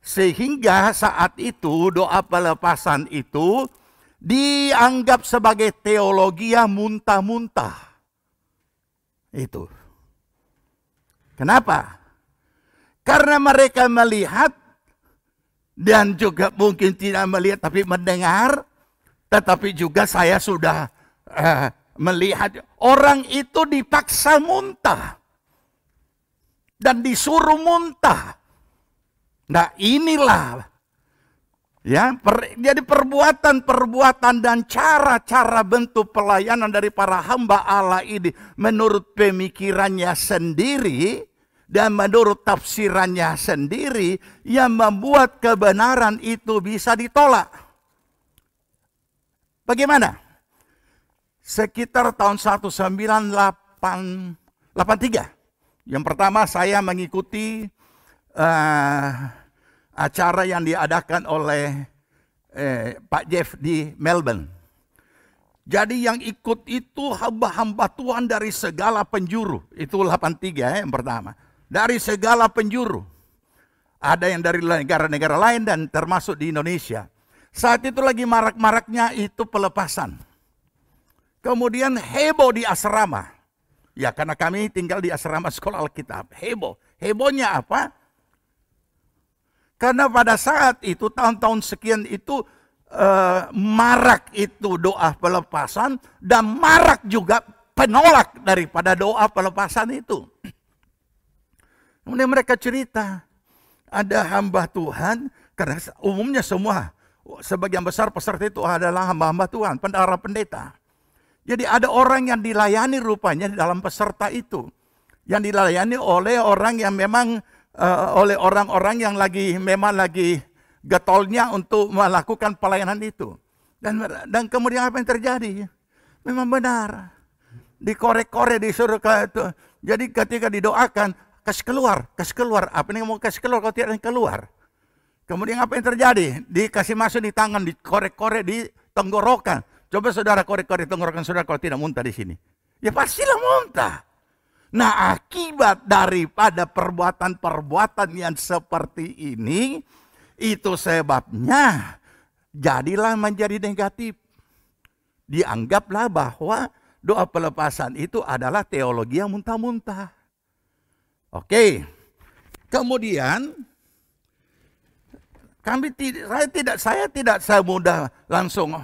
Sehingga saat itu doa pelepasan itu dianggap sebagai teologi yang muntah-muntah. Itu. Kenapa? Karena mereka melihat dan juga mungkin tidak melihat tapi mendengar, tetapi juga saya sudah melihat orang itu dipaksa muntah dan disuruh muntah. Nah inilah ya, jadi perbuatan-perbuatan dan cara-cara bentuk pelayanan dari para hamba Allah ini menurut pemikirannya sendiri dan menurut tafsirannya sendiri yang membuat kebenaran itu bisa ditolak. Bagaimana? Sekitar tahun 1983. Yang pertama saya mengikuti acara yang diadakan oleh Pak Jeff di Melbourne. Jadi yang ikut itu hamba-hamba Tuhan dari segala penjuru. Itu 83 yang pertama. Dari segala penjuru. Ada yang dari negara-negara lain dan termasuk di Indonesia. Saat itu lagi marak-maraknya itu pelepasan. Kemudian heboh di asrama. Ya karena kami tinggal di asrama sekolah Alkitab. Heboh. Hebohnya apa? Karena pada saat itu tahun-tahun sekian itu marak itu doa pelepasan. Dan marak juga penolak daripada doa pelepasan itu. Kemudian mereka cerita. Ada hamba Tuhan. Karena umumnya semua. Sebagian besar peserta itu adalah hamba-hamba Tuhan. Pendeta. Jadi ada orang yang dilayani rupanya dalam peserta itu. Yang dilayani oleh orang yang memang, oleh orang-orang yang memang lagi getolnya untuk melakukan pelayanan itu. Dan kemudian apa yang terjadi? Memang benar. Dikorek-korek, disuruh ke itu. Jadi ketika didoakan, kasih keluar. Apa yang mau kasih keluar kalau tidak keluar? Kemudian apa yang terjadi? Dikasih masuk di tangan, dikorek-korek di tenggorokan. Coba saudara korek-korek tenggorokan saudara kalau tidak muntah di sini. Ya pastilah muntah. Nah akibat daripada perbuatan-perbuatan yang seperti ini, itu sebabnya jadilah menjadi negatif. Dianggaplah bahwa doa pelepasan itu adalah teologi yang muntah-muntah. Oke. Kemudian saya tidak semudah langsung.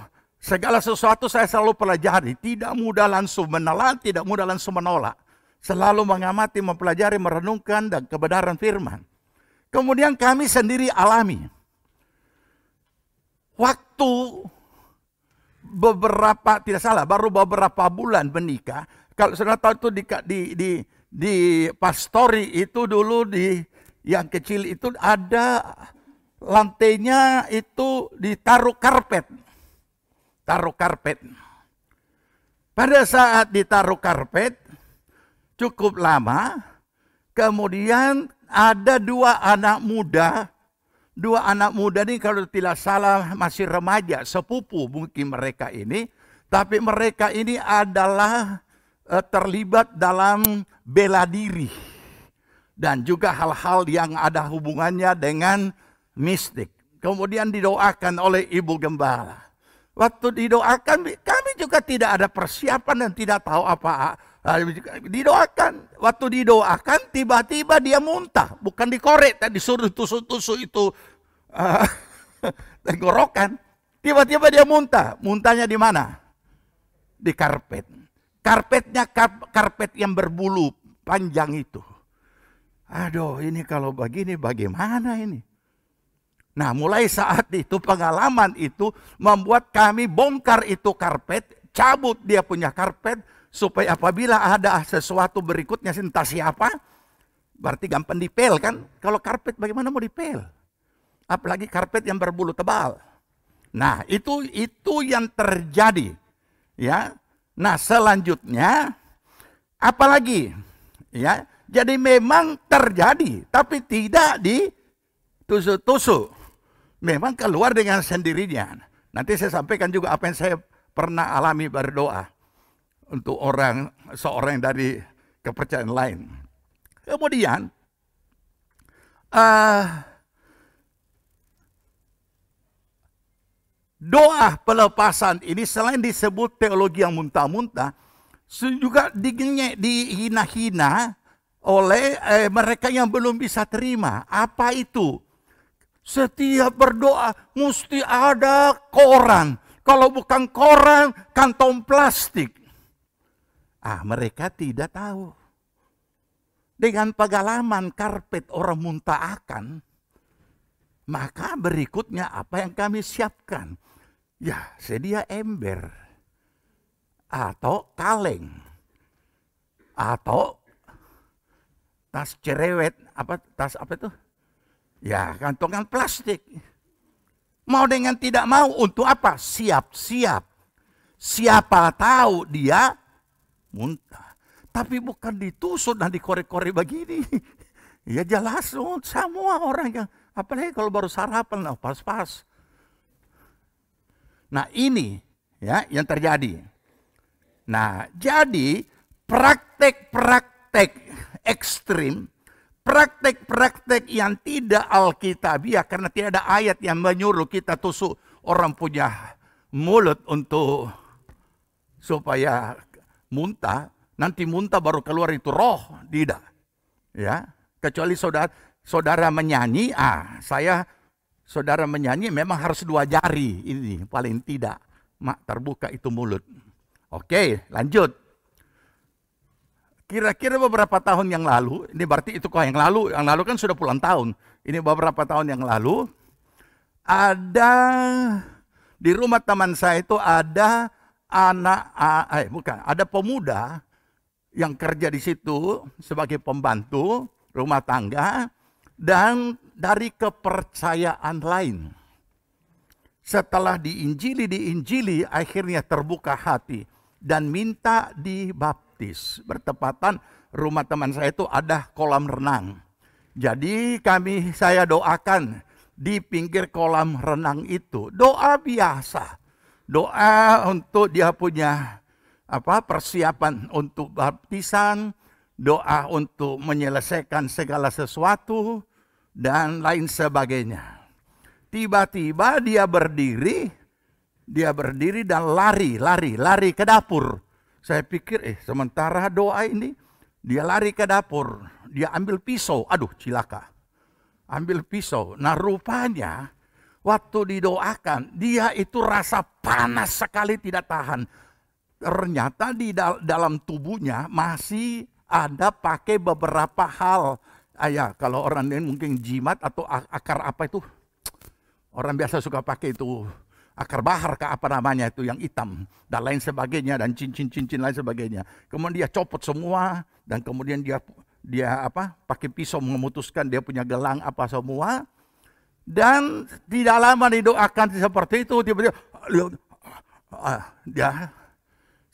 Segala sesuatu saya selalu pelajari. Tidak mudah langsung menelan, tidak mudah langsung menolak. Selalu mengamati, mempelajari, merenungkan dan kebenaran firman. Kemudian kami sendiri alami. Waktu baru beberapa bulan menikah. Kalau saudara tahu itu di pastori itu dulu yang kecil itu ada lantainya itu ditaruh karpet. Taruh karpet. Pada saat ditaruh karpet, cukup lama, kemudian ada dua anak muda. Dua anak muda ini kalau tidak salah masih remaja, sepupu mungkin mereka ini. Tapi mereka ini adalah terlibat dalam bela diri. Dan juga hal-hal yang ada hubungannya dengan mistik. Kemudian didoakan oleh ibu gembala. Waktu didoakan, kami juga tidak ada persiapan dan tidak tahu apa. Didoakan. Waktu didoakan, tiba-tiba dia muntah. Bukan dikorek, disuruh tusuk-tusuk itu tenggorokan. Tiba-tiba dia muntah. Muntahnya di mana? Di karpet. Karpetnya karpet yang berbulu panjang itu. Aduh, ini kalau begini bagaimana ini? Nah, mulai saat itu pengalaman itu membuat kami bongkar itu karpet, cabut dia punya karpet, supaya apabila ada sesuatu berikutnya entah siapa, berarti gampang dipel kan? Kalau karpet bagaimana mau dipel? Apalagi karpet yang berbulu tebal. Nah, itu yang terjadi. Ya. Nah, selanjutnya apalagi? Ya. Jadi memang terjadi, tapi tidak ditusuk-tusuk. Memang keluar dengan sendirinya. Nanti saya sampaikan juga apa yang saya pernah alami berdoa untuk seorang dari kepercayaan lain. Kemudian doa pelepasan ini selain disebut teologi yang muntah-muntah, juga dihina-hina oleh mereka yang belum bisa terima. Apa itu? Setiap berdoa mesti ada koran. Kalau bukan koran, kantong plastik. Mereka tidak tahu. Dengan pengalaman karpet orang muntahkan, maka berikutnya apa yang kami siapkan? Ya, sedia ember. Atau kaleng. Atau tas cerewet, tas apa itu? Ya, kantongan plastik. Mau dengan tidak mau untuk apa? Siap-siap. Siapa tahu dia muntah. Tapi bukan ditusuk dan dikorek-korek begini. Ya jelas semua orang yang, apalagi kalau baru sarapan, pas-pas. Nah ini ya yang terjadi. Nah jadi praktek-praktek ekstrim, praktek-praktek yang tidak alkitabiah, karena tidak ada ayat yang menyuruh kita tusuk orang punya mulut untuk supaya muntah, nanti muntah baru keluar itu roh, tidak. Ya, kecuali saudara menyanyi, saudara menyanyi memang harus 2 jari ini paling tidak, terbuka itu mulut. Oke, lanjut. Kira-kira beberapa tahun yang lalu, ini berarti itu kok yang lalu kan sudah puluhan tahun. Ini beberapa tahun yang lalu, ada di rumah teman saya itu ada ada pemuda yang kerja di situ sebagai pembantu rumah tangga dan dari kepercayaan lain. Setelah diinjili akhirnya terbuka hati dan minta dibaptis. Bertepatan rumah teman saya itu ada kolam renang. Jadi saya doakan di pinggir kolam renang itu. Doa biasa. Doa untuk dia punya persiapan untuk baptisan. Doa untuk menyelesaikan segala sesuatu. Dan lain sebagainya. Tiba-tiba dia berdiri dan lari ke dapur. Saya pikir, sementara doa ini, dia lari ke dapur, dia ambil pisau, cilaka. Ambil pisau, nah rupanya waktu didoakan, dia itu rasa panas sekali tidak tahan. Ternyata di dalam tubuhnya masih ada pakai beberapa hal. Kalau orang lain mungkin jimat atau akar apa itu. Orang biasa suka pakai itu akar bahar apa namanya itu yang hitam dan lain sebagainya dan cincin-cincin lain sebagainya. Kemudian dia copot semua dan kemudian dia pakai pisau memutuskan dia punya gelang apa semua. Dan tidak lama didoakan seperti itu tiba-tiba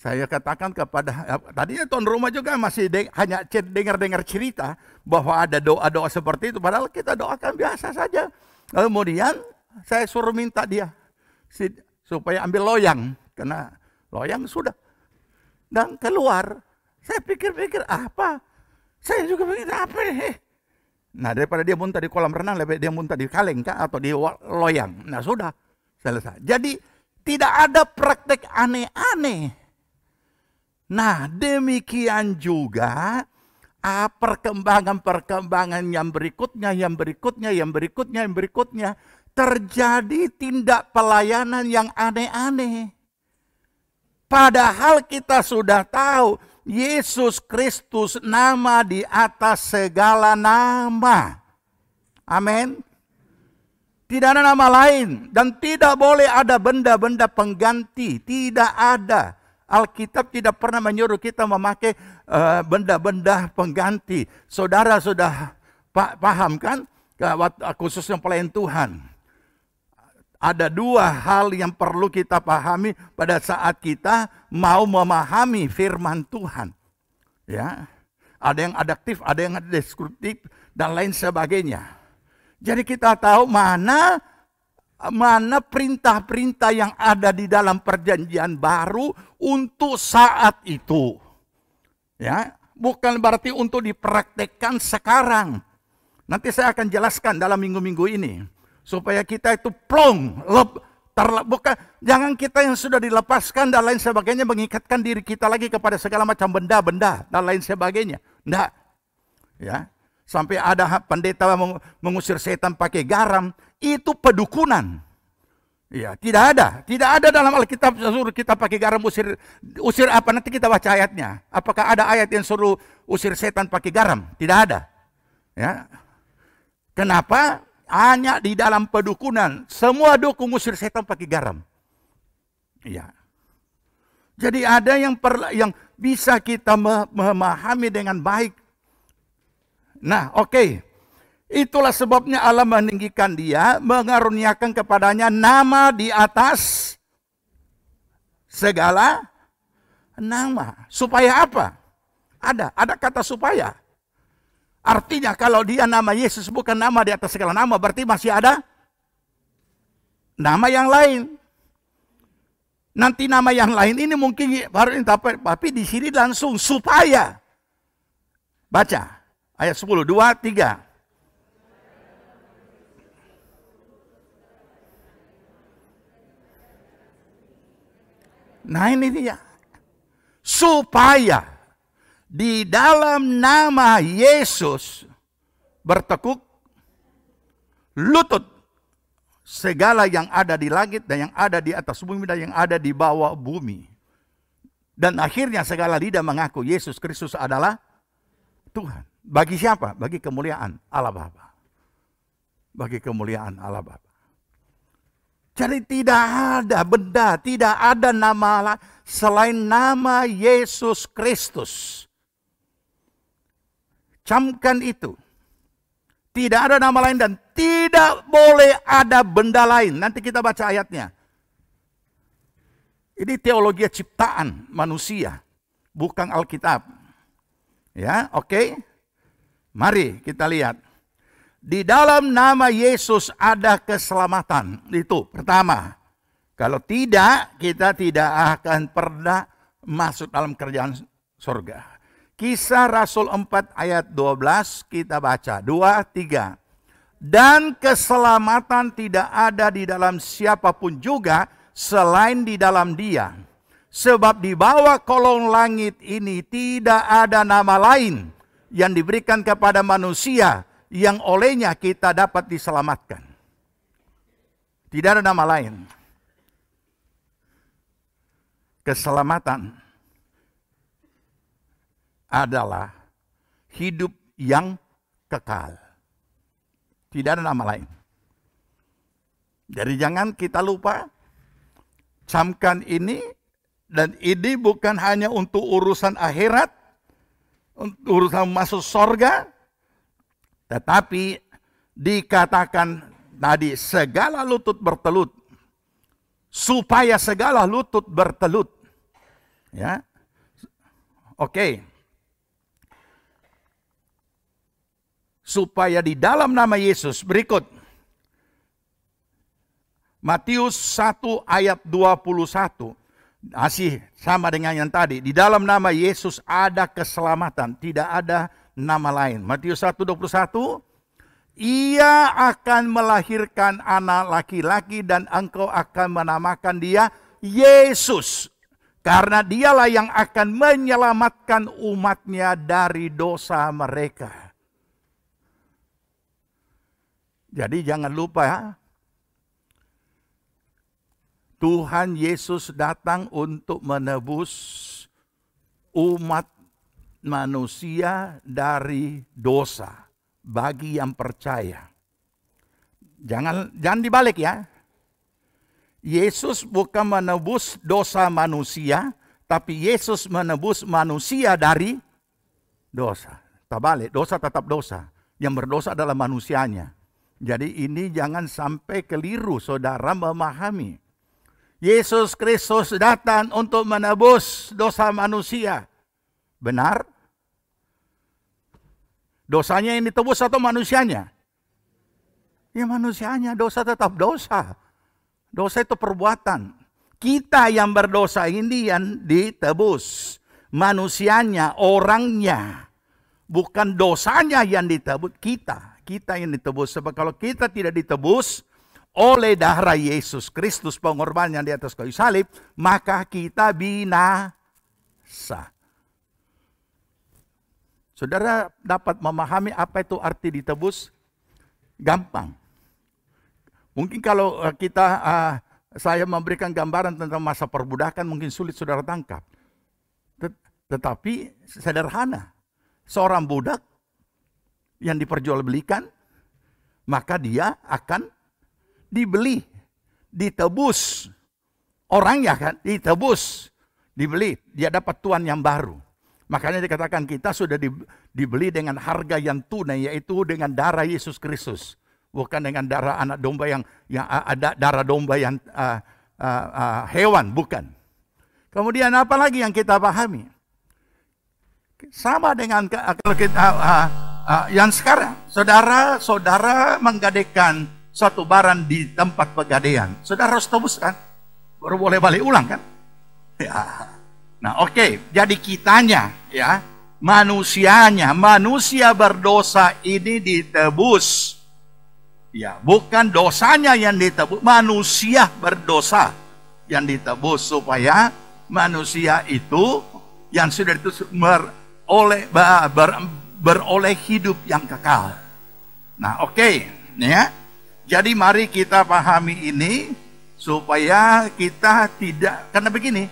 saya katakan kepada tadinya tuan rumah juga masih hanya dengar cerita bahwa ada doa-doa seperti itu padahal kita doakan biasa saja. Kemudian saya suruh minta dia supaya ambil loyang, karena loyang sudah. Dan keluar, saya pikir-pikir apa? Saya juga pikir apa nih? Nah daripada dia muntah di kolam renang, lebih dia muntah di kaleng atau di loyang. Nah sudah, selesai. Jadi tidak ada praktek aneh-aneh. Nah demikian juga perkembangan yang berikutnya. Terjadi tindak pelayanan yang aneh-aneh. Padahal kita sudah tahu Yesus Kristus nama di atas segala nama. Amin. Tidak ada nama lain dan tidak boleh ada benda-benda pengganti. Tidak ada. Alkitab tidak pernah menyuruh kita memakai benda-benda pengganti. Saudara sudah paham kan? Khususnya pelayan Tuhan. Ada 2 hal yang perlu kita pahami pada saat kita mau memahami firman Tuhan. Ya. ada yang adaptif, ada yang destruktif, dan lain sebagainya. Jadi kita tahu mana perintah-perintah yang ada di dalam perjanjian baru untuk saat itu. Ya, bukan berarti untuk dipraktekkan sekarang. Nanti saya akan jelaskan dalam minggu-minggu ini. Supaya kita itu plong, bukan, jangan kita yang sudah dilepaskan dan lain sebagainya mengikatkan diri kita lagi kepada segala macam benda-benda dan lain sebagainya. Enggak. Ya. Sampai ada pendeta mengusir setan pakai garam, itu pedukunan. Ya, tidak ada dalam Alkitab suruh kita pakai garam usir apa, nanti kita baca ayatnya. Apakah ada ayat yang suruh usir setan pakai garam? Tidak ada. Ya. Kenapa? Hanya di dalam pedukunan. Semua dukun usir setan pakai garam. Ya. Jadi ada yang bisa kita memahami dengan baik. Nah, oke. Itulah sebabnya Allah meninggikan dia, mengaruniakan kepadanya nama di atas segala nama. Supaya apa? Ada kata supaya. Artinya kalau dia nama Yesus bukan nama di atas segala nama, berarti masih ada nama yang lain. Nanti nama yang lain ini mungkin baru tapi di sini langsung supaya. Baca ayat 10, 2, 3. Nah ini dia. Supaya di dalam nama Yesus bertekuk lutut segala yang ada di langit dan yang ada di atas bumi dan yang ada di bawah bumi. Dan akhirnya segala lidah mengaku Yesus Kristus adalah Tuhan. Bagi siapa? Bagi kemuliaan Allah Bapa. Bagi kemuliaan Allah Bapa. Jadi tidak ada benda, tidak ada nama selain nama Yesus Kristus. Camkan itu. Tidak ada nama lain dan tidak boleh ada benda lain. Nanti kita baca ayatnya. Ini teologi ciptaan manusia, bukan Alkitab. Ya, oke. Mari kita lihat. Di dalam nama Yesus ada keselamatan. Itu pertama. Kalau tidak, kita tidak akan pernah masuk dalam kerajaan surga. Kisah Rasul 4 ayat 12 kita baca. 2, 3. Dan keselamatan tidak ada di dalam siapapun juga selain di dalam Dia. Sebab di bawah kolong langit ini tidak ada nama lain yang diberikan kepada manusia yang olehnya kita dapat diselamatkan. Tidak ada nama lain. Keselamatan adalah hidup yang kekal. Tidak ada nama lain. Jadi jangan kita lupa, camkan ini, dan ini bukan hanya untuk urusan akhirat, untuk urusan masuk surga, tetapi dikatakan tadi segala lutut bertelut. Supaya segala lutut bertelut. Ya. Oke. Supaya di dalam nama Yesus berikut. Matius 1 ayat 21. Masih sama dengan yang tadi. Di dalam nama Yesus ada keselamatan. Tidak ada nama lain. Matius 1:21, ia akan melahirkan anak laki-laki dan engkau akan menamakan dia Yesus. Karena dialah yang akan menyelamatkan umatnya dari dosa mereka. Jadi jangan lupa ya. Tuhan Yesus datang untuk menebus umat manusia dari dosa bagi yang percaya. Jangan dibalik ya. Yesus bukan menebus dosa manusia, tapi Yesus menebus manusia dari dosa. Terbalik, dosa tetap dosa. Yang berdosa adalah manusianya. Jadi ini jangan sampai keliru saudara memahami. Yesus Kristus datang untuk menebus dosa manusia. Benar? Dosanya yang ditebus atau manusianya? Ya manusianya, dosa tetap dosa. Dosa itu perbuatan. Kita yang berdosa ini yang ditebus. Manusianya, orangnya. Bukan dosanya yang ditebus, kita yang ditebus. Sebab kalau kita tidak ditebus oleh darah Yesus Kristus, pengorbanan yang di atas kayu salib, maka kita binasa. Saudara dapat memahami apa itu arti ditebus? Gampang. Mungkin kalau saya memberikan gambaran tentang masa perbudakan, mungkin sulit saudara tangkap. Tetapi sederhana. Seorang budak yang diperjualbelikan, maka dia akan dibeli, ditebus. Orangnya kan ditebus, dibeli. Dia dapat tuan yang baru. Makanya dikatakan kita sudah dibeli dengan harga yang tunai, yaitu dengan darah Yesus Kristus. Bukan dengan darah anak domba yang ada darah domba yang hewan, bukan. Kemudian apa lagi yang kita pahami? Sama dengan kalau kita yang sekarang, saudara menggadaikan suatu barang di tempat pegadaian, saudara harus tebus kan? Baru boleh balik ulang kan? Ya. Nah oke, jadi kitanya ya, manusianya, manusia berdosa ini ditebus. Ya, bukan dosanya yang ditebus, manusia berdosa yang ditebus supaya manusia itu yang sudah ditebus beroleh hidup yang kekal. Nah, oke, ya. Jadi mari kita pahami ini supaya kita tidak, karena begini,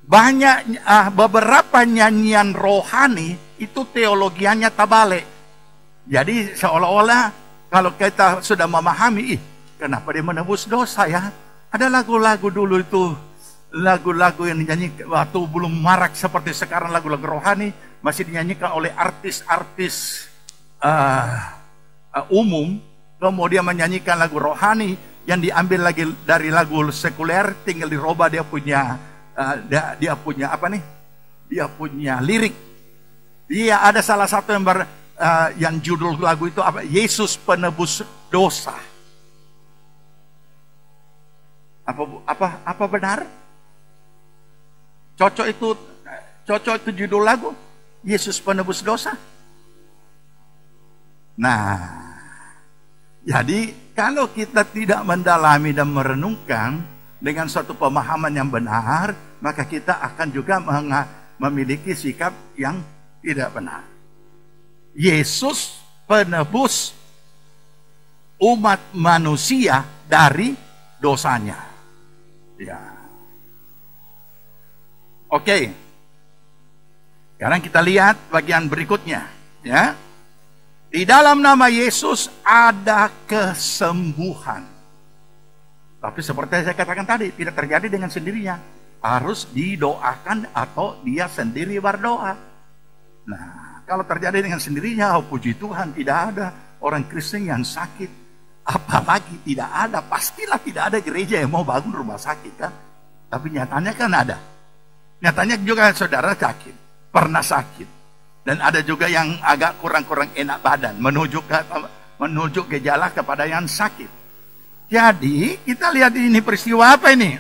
banyak beberapa nyanyian rohani itu teologianya tabalik. Jadi seolah-olah kalau kita sudah memahami, kenapa dia menebus dosa ya? Ada lagu-lagu dulu itu, lagu-lagu yang dinyanyi waktu belum marak seperti sekarang, lagu-lagu rohani masih dinyanyikan oleh artis-artis umum, kemudian menyanyikan lagu rohani yang diambil lagi dari lagu sekuler, tinggal dirubah dia punya apa nih? Dia punya lirik. Iya, ada salah satu yang judul lagu itu apa? Yesus penebus dosa. Apa benar? Cocok itu judul lagu? Yesus penebus dosa. Nah, jadi kalau kita tidak mendalami dan merenungkan dengan suatu pemahaman yang benar, maka kita akan juga memiliki sikap yang tidak benar. Yesus penebus umat manusia dari dosanya. Ya. Oke. Sekarang kita lihat bagian berikutnya, ya. Di dalam nama Yesus ada kesembuhan. Tapi seperti yang saya katakan tadi, tidak terjadi dengan sendirinya. Harus didoakan atau dia sendiri berdoa. Nah, kalau terjadi dengan sendirinya, oh puji Tuhan, tidak ada orang Kristen yang sakit. Apalagi tidak ada, pastilah tidak ada gereja yang mau bangun rumah sakit kan. Tapi nyatanya kan ada. Nyatanya juga saudara sakit, pernah sakit. Dan ada juga yang agak kurang-kurang enak badan, menuju gejala kepada yang sakit. Jadi kita lihat ini peristiwa apa ini?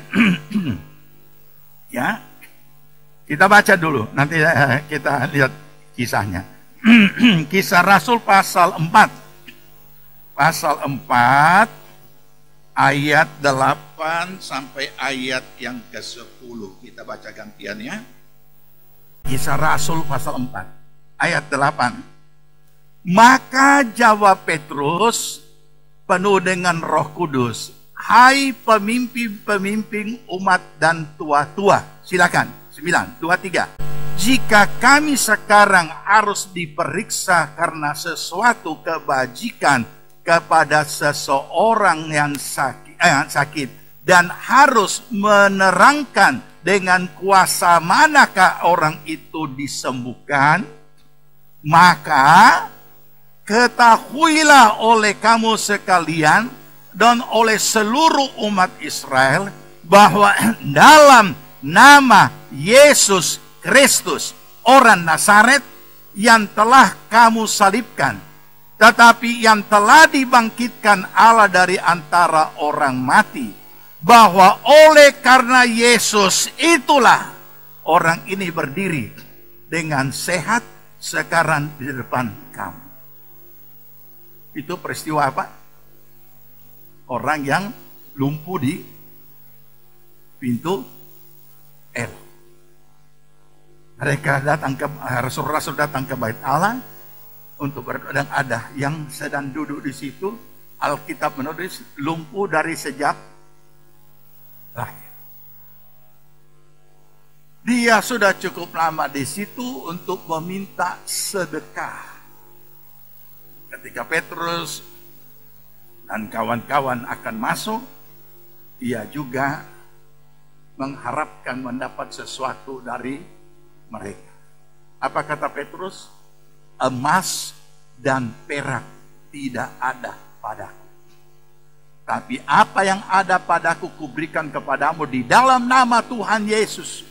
Ya, kita baca dulu, nanti kita lihat kisahnya. Kisah Rasul pasal 4. Pasal 4 ayat 8 sampai ayat yang ke-10. Kita baca gantiannya. Kisah Rasul pasal 4 ayat 8. Maka jawab Petrus penuh dengan Roh Kudus, hai pemimpin-pemimpin umat dan tua-tua. Silakan. 9, 2, 3. Jika kami sekarang harus diperiksa karena sesuatu kebajikan kepada seseorang yang sakit dan harus menerangkan dengan kuasa manakah orang itu disembuhkan, maka ketahuilah oleh kamu sekalian dan oleh seluruh umat Israel bahwa dalam nama Yesus Kristus orang Nazaret yang telah kamu salibkan, tetapi yang telah dibangkitkan Allah dari antara orang mati, bahwa oleh karena Yesus itulah orang ini berdiri dengan sehat sekarang di depan kamu. Itu peristiwa apa? Orang yang lumpuh di pintu El. Mereka datang ke rasul-rasul datang ke bait Allah untuk berdoa, dan ada yang sedang duduk di situ. Alkitab menulis lumpuh dari sejak lahir. Dia sudah cukup lama di situ untuk meminta sedekah. Ketika Petrus dan kawan-kawan akan masuk, ia juga mengharapkan mendapat sesuatu dari mereka. Apa kata Petrus? Emas dan perak tidak ada padaku, tapi apa yang ada padaku kuberikan kepadamu di dalam nama Tuhan Yesus.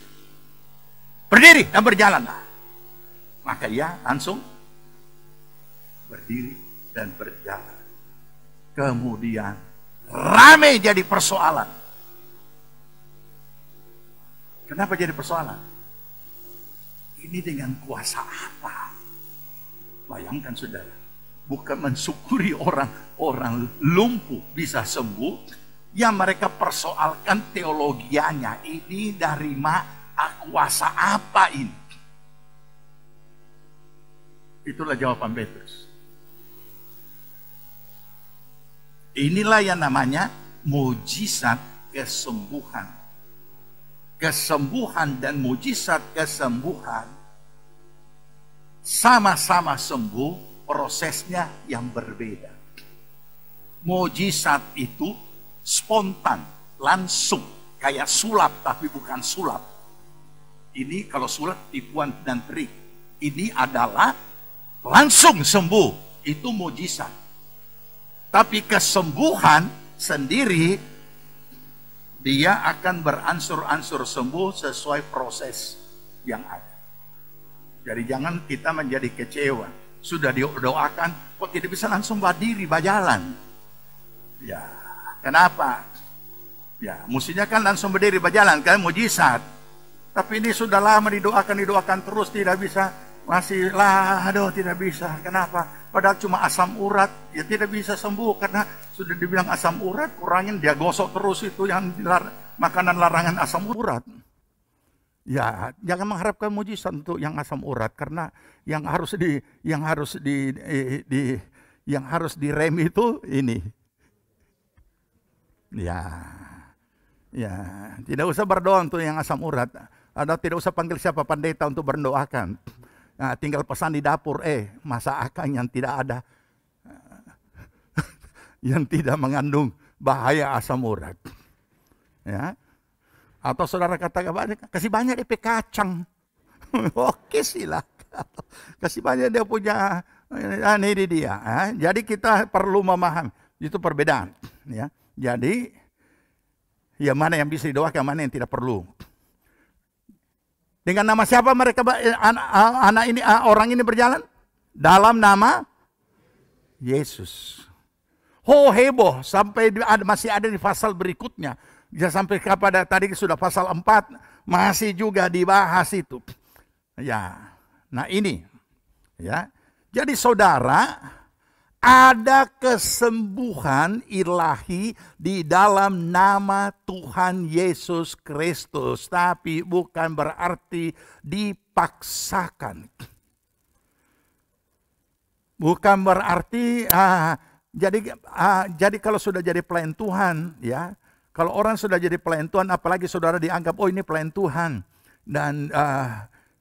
Berdiri dan berjalanlah. Maka ia langsung berdiri dan berjalan. Kemudian ramai jadi persoalan. Kenapa jadi persoalan? Ini dengan kuasa apa? Bayangkan saudara, bukan mensyukuri orang lumpuh bisa sembuh, yang mereka persoalkan teologianya. Ini dari kuasa apa ini? Itulah jawaban Petrus. Inilah yang namanya mujizat kesembuhan. Kesembuhan dan mujizat kesembuhan sama-sama sembuh, prosesnya yang berbeda. Mujizat itu spontan, langsung, kayak sulap tapi bukan sulap. Ini kalau sulap tipuan dan trik. Ini adalah langsung sembuh, itu mujizat. Tapi kesembuhan sendiri, dia akan beransur-ansur sembuh sesuai proses yang ada. Jadi jangan kita menjadi kecewa. Sudah didoakan, kok tidak bisa langsung berdiri, berjalan. Ya, kenapa? Ya, mestinya kan langsung berdiri, berjalan, kan mujizat. Tapi ini sudah lama didoakan terus, tidak bisa. Masih lah, aduh tidak bisa. Kenapa? Padahal cuma asam urat, ya tidak bisa sembuh karena sudah dibilang asam urat, kurangin, dia gosok terus itu yang makanan larangan asam urat. Ya, jangan mengharapkan mujizat untuk yang asam urat, karena yang harus direm itu ini. Ya, tidak usah berdoa untuk yang asam urat, atau tidak usah panggil siapa pendeta untuk berdoakan. Nah, tinggal pesan di dapur, masakan yang tidak ada, yang tidak mengandung bahaya asam urat. Ya. Atau saudara katakan, kasih banyak DP kacang. Oke, silakan. Kasih banyak dia punya, ini dia. Jadi kita perlu memahami, itu perbedaan. Ya. Jadi, ya mana yang bisa didoakan, mana yang tidak perlu. Dengan nama siapa mereka, orang ini berjalan? Dalam nama Yesus. Heboh, sampai masih ada di pasal berikutnya. Bisa sampai kepada tadi sudah pasal 4, masih juga dibahas itu. Ya, nah ini, ya. Jadi saudara, ada kesembuhan ilahi di dalam nama Tuhan Yesus Kristus, tapi bukan berarti dipaksakan. Bukan berarti jadi kalau sudah jadi pelayan Tuhan, ya. Kalau orang sudah jadi pelayan Tuhan, apalagi saudara dianggap, oh ini pelayan Tuhan. Dan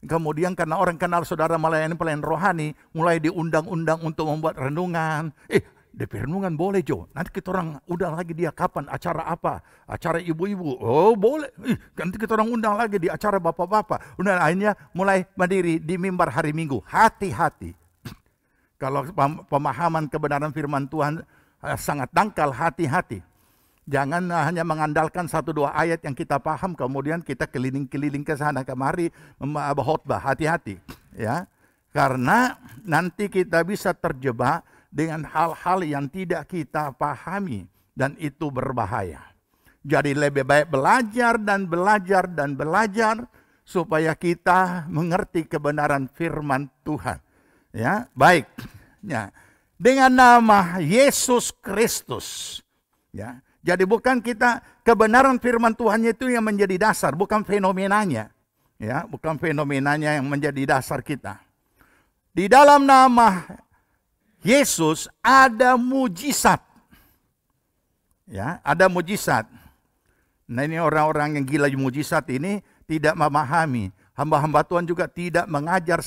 kemudian karena orang kenal saudara melayani pelayan rohani, mulai diundang-undang untuk membuat renungan. DP renungan boleh Jo, nanti kita orang undang lagi dia kapan, acara apa? Acara ibu-ibu, oh boleh. Nanti kita orang undang lagi di acara bapak-bapak. Udah akhirnya mulai berdiri di mimbar hari Minggu. Hati-hati. Kalau pemahaman kebenaran firman Tuhan sangat dangkal, hati-hati. Jangan hanya mengandalkan 1-2 ayat yang kita paham, kemudian kita keliling-keliling ke sana kemari khotbah. Hati-hati, ya. Karena nanti kita bisa terjebak dengan hal-hal yang tidak kita pahami. Dan itu berbahaya. Jadi lebih baik belajar dan belajar dan belajar supaya kita mengerti kebenaran firman Tuhan. Ya, baik. Ya. Dengan nama Yesus Kristus. Ya. Jadi bukan kita kebenaran firman Tuhan itu yang menjadi dasar, bukan fenomenanya. Ya, bukan fenomenanya yang menjadi dasar kita. Di dalam nama Yesus ada mujizat. Ya, ada mujizat. Nah, ini orang-orang yang gila mujizat ini tidak memahami. Hamba-hamba Tuhan juga tidak mengajar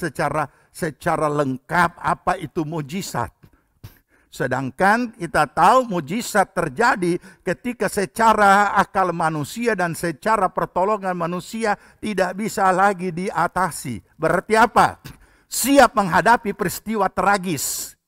secara lengkap apa itu mujizat. Sedangkan kita tahu mujizat terjadi ketika secara akal manusia dan secara pertolongan manusia tidak bisa lagi diatasi. Berarti apa? Siap menghadapi peristiwa tragis.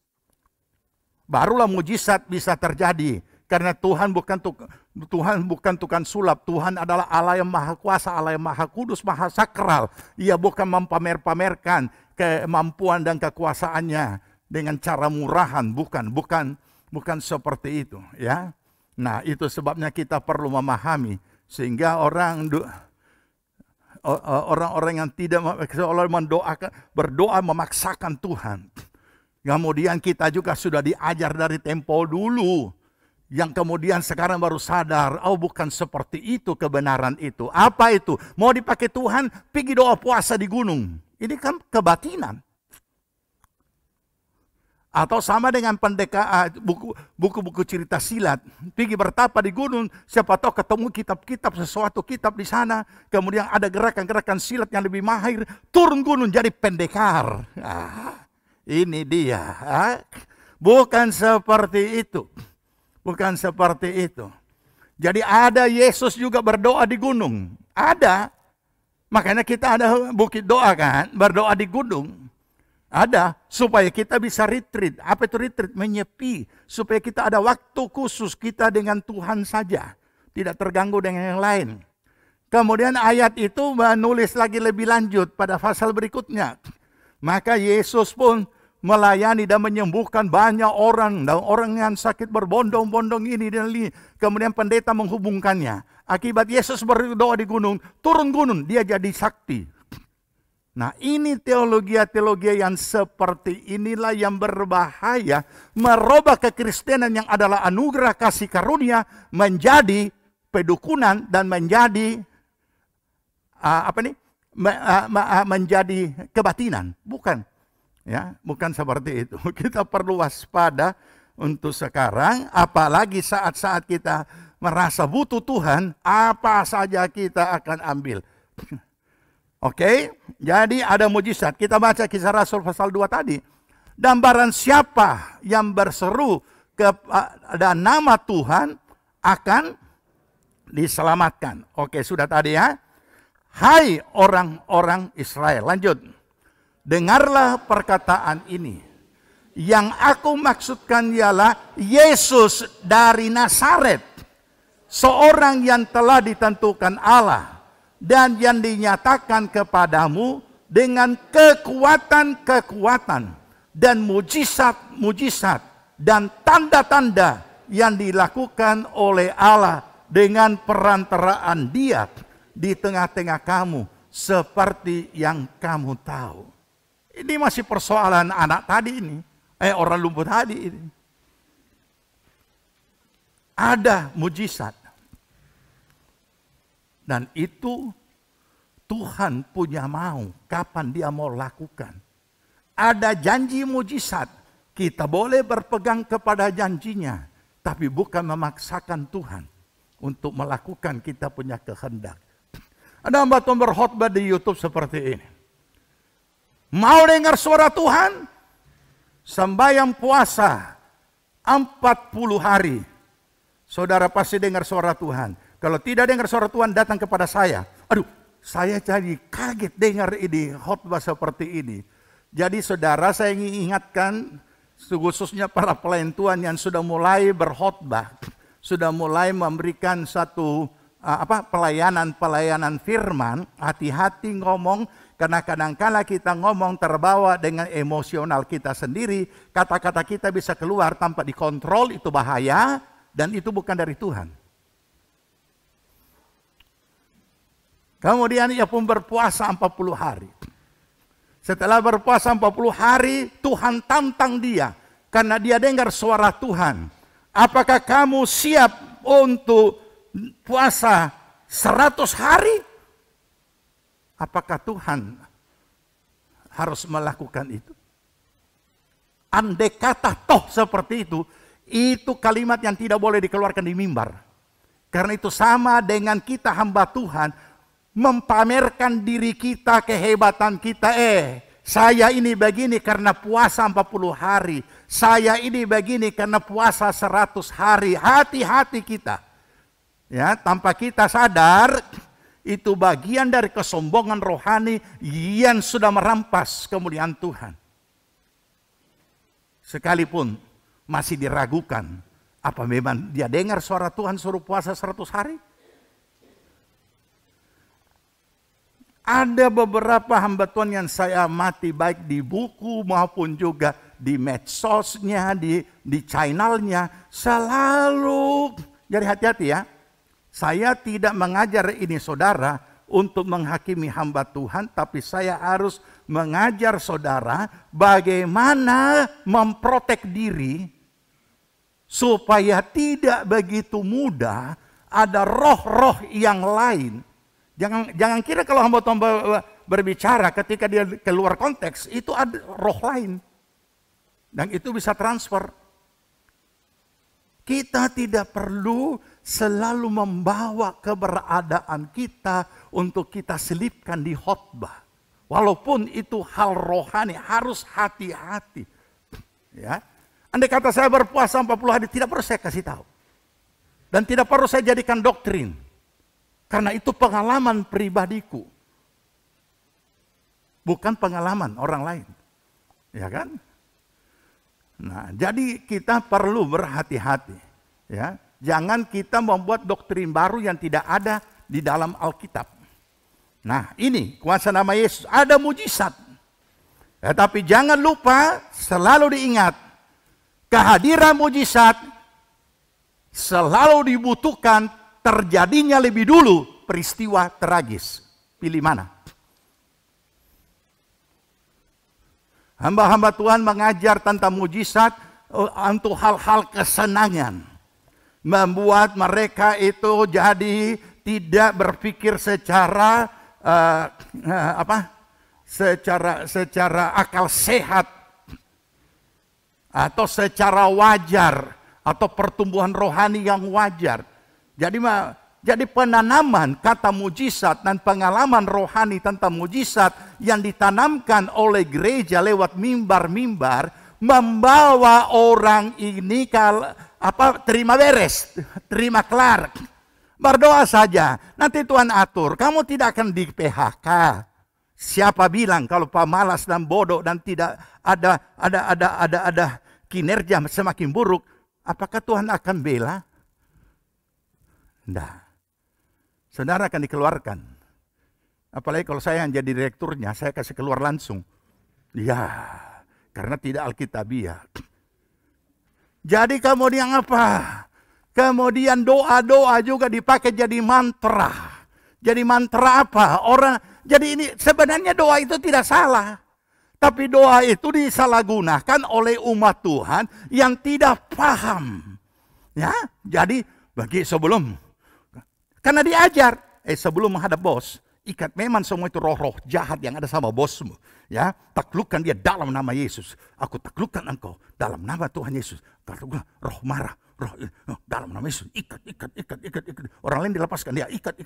Barulah mujizat bisa terjadi. Karena Tuhan bukan tukang sulap. Tuhan adalah Allah yang maha kuasa, Allah yang maha kudus, maha sakral. Ia bukan mempamer-pamerkan kemampuan dan kekuasaannya dengan cara murahan. Bukan seperti itu. Ya. Nah, itu sebabnya kita perlu memahami. Sehingga orang-orang yang tidak seolah berdoa memaksakan Tuhan. Kemudian kita juga sudah diajar dari tempo dulu. Yang kemudian sekarang baru sadar, oh bukan seperti itu kebenaran itu. Apa itu? Mau dipakai Tuhan, pergi doa puasa di gunung. Ini kan kebatinan. Atau sama dengan buku-buku cerita silat. Pergi bertapa di gunung, siapa tahu ketemu kitab-kitab, sesuatu kitab di sana. Kemudian ada gerakan-gerakan silat yang lebih mahir. Turun gunung jadi pendekar. Ini dia. Bukan seperti itu. Bukan seperti itu. Jadi ada Yesus juga berdoa di gunung. Ada. Makanya kita ada bukit doa kan. Berdoa di gunung. Ada. Supaya kita bisa retreat. Apa itu retreat? Menyepi. Supaya kita ada waktu khusus kita dengan Tuhan saja. Tidak terganggu dengan yang lain. Kemudian ayat itu menulis lagi lebih lanjut pada pasal berikutnya. Maka Yesus pun melayani dan menyembuhkan banyak orang. Dan orang yang sakit berbondong-bondong ini dan ini. Kemudian pendeta menghubungkannya. Akibat Yesus berdoa di gunung, turun gunung, dia jadi sakti. Nah, ini teologi yang seperti inilah yang berbahaya. Merubah kekristenan yang adalah anugerah kasih karunia menjadi pedukunan dan menjadi menjadi kebatinan. Bukan. Ya, bukan seperti itu. Kita perlu waspada untuk sekarang, apalagi saat-saat kita merasa butuh Tuhan, apa saja kita akan ambil. Oke, jadi ada mujizat. Kita baca Kisah Rasul pasal 2 tadi. Dan barang siapa yang berseru kepada nama Tuhan akan diselamatkan. Oke, sudah tadi ya. Hai orang-orang Israel. Lanjut. Dengarlah perkataan ini. Yang aku maksudkan ialah Yesus dari Nazaret. Seorang yang telah ditentukan Allah. Dan yang dinyatakan kepadamu dengan kekuatan-kekuatan. Dan mujizat-mujizat. Dan tanda-tanda yang dilakukan oleh Allah. Dengan perantaraan Dia di tengah-tengah kamu. Seperti yang kamu tahu. Ini masih persoalan anak tadi ini. Orang lumpuh tadi ini. Ada mujizat. Dan itu Tuhan punya mau. Kapan dia mau lakukan. Ada janji mujizat. Kita boleh berpegang kepada janjinya. Tapi bukan memaksakan Tuhan. Untuk melakukan kita punya kehendak. Ada hamba Tuhan berkhotbah di YouTube seperti ini. Mau dengar suara Tuhan? Sembahyang puasa 40 hari. Saudara pasti dengar suara Tuhan. Kalau tidak dengar suara Tuhan, datang kepada saya. Aduh, saya jadi kaget dengar ini khotbah seperti ini. Jadi saudara, saya ingin ingatkan khususnya para pelayan Tuhan yang sudah mulai berkhotbah, sudah mulai memberikan satu pelayanan firman, hati-hati ngomong. Karena kadangkala kita ngomong terbawa dengan emosional kita sendiri, kata-kata kita bisa keluar tanpa dikontrol, itu bahaya, dan itu bukan dari Tuhan. Kemudian ia pun berpuasa 40 hari. Setelah berpuasa 40 hari, Tuhan tantang dia. Karena dia dengar suara Tuhan. Apakah kamu siap untuk puasa 100 hari? Apakah Tuhan harus melakukan itu? Andai kata toh seperti itu kalimat yang tidak boleh dikeluarkan di mimbar. Karena itu sama dengan kita hamba Tuhan, mempamerkan diri kita, kehebatan kita. Saya ini begini karena puasa 40 hari. Saya ini begini karena puasa 100 hari. Hati-hati kita. Ya, tanpa kita sadar, itu bagian dari kesombongan rohani yang sudah merampas kemuliaan Tuhan. Sekalipun masih diragukan, apa memang dia dengar suara Tuhan suruh puasa 100 hari? Ada beberapa hamba Tuhan yang saya amati baik di buku maupun juga di medsosnya, di channelnya. Selalu, jadi hati-hati ya. Saya tidak mengajar ini saudara untuk menghakimi hamba Tuhan. Tapi saya harus mengajar saudara bagaimana memprotek diri. Supaya tidak begitu mudah ada roh-roh yang lain. Jangan kira kalau hamba Tuhan berbicara ketika dia keluar konteks, itu ada roh lain. Dan itu bisa transfer. Kita tidak perlu selalu membawa keberadaan kita untuk kita selipkan di khotbah. Walaupun itu hal rohani, harus hati-hati. Ya. Andai kata saya berpuasa 40 hari, tidak perlu saya kasih tahu. Dan tidak perlu saya jadikan doktrin. Karena itu pengalaman pribadiku. Bukan pengalaman orang lain. Ya kan? Nah, jadi kita perlu berhati-hati. Ya. Jangan kita membuat doktrin baru yang tidak ada di dalam Alkitab. Nah, ini kuasa nama Yesus. Ada mujizat. Ya, tapi jangan lupa, selalu diingat. Kehadiran mujizat selalu dibutuhkan terjadinya lebih dulu peristiwa tragis. Pilih mana? Hamba-hamba Tuhan mengajar tentang mujizat untuk hal-hal kesenangan. Membuat mereka itu jadi tidak berpikir secara secara akal sehat atau secara wajar atau pertumbuhan rohani yang wajar. Jadi penanaman kata mujizat dan pengalaman rohani tentang mujizat yang ditanamkan oleh gereja lewat mimbar-mimbar membawa orang ini terima beres, terima kelar. Berdoa saja, nanti Tuhan atur. Kamu tidak akan di PHK. Siapa bilang kalau pemalas dan bodoh dan tidak ada kinerja semakin buruk, apakah Tuhan akan bela? Tidak. Saudara akan dikeluarkan. Apalagi kalau saya yang jadi direkturnya, saya kasih keluar langsung. Ya, karena tidak alkitabiah. Jadi kemudian apa? Kemudian doa-doa juga dipakai jadi mantra. Jadi mantra apa? Jadi ini sebenarnya doa itu tidak salah. Tapi doa itu disalahgunakan oleh umat Tuhan yang tidak paham. Ya, jadi bagi sebelum karena diajar, sebelum menghadap bos, ikat memang semua itu roh-roh jahat yang ada sama bosmu. Ya, taklukkan dia dalam nama Yesus. Aku taklukkan engkau dalam nama Tuhan Yesus. Taklukkan roh marah, roh dalam nama Yesus. Ikat. Orang lain dilepaskan, dia ikat.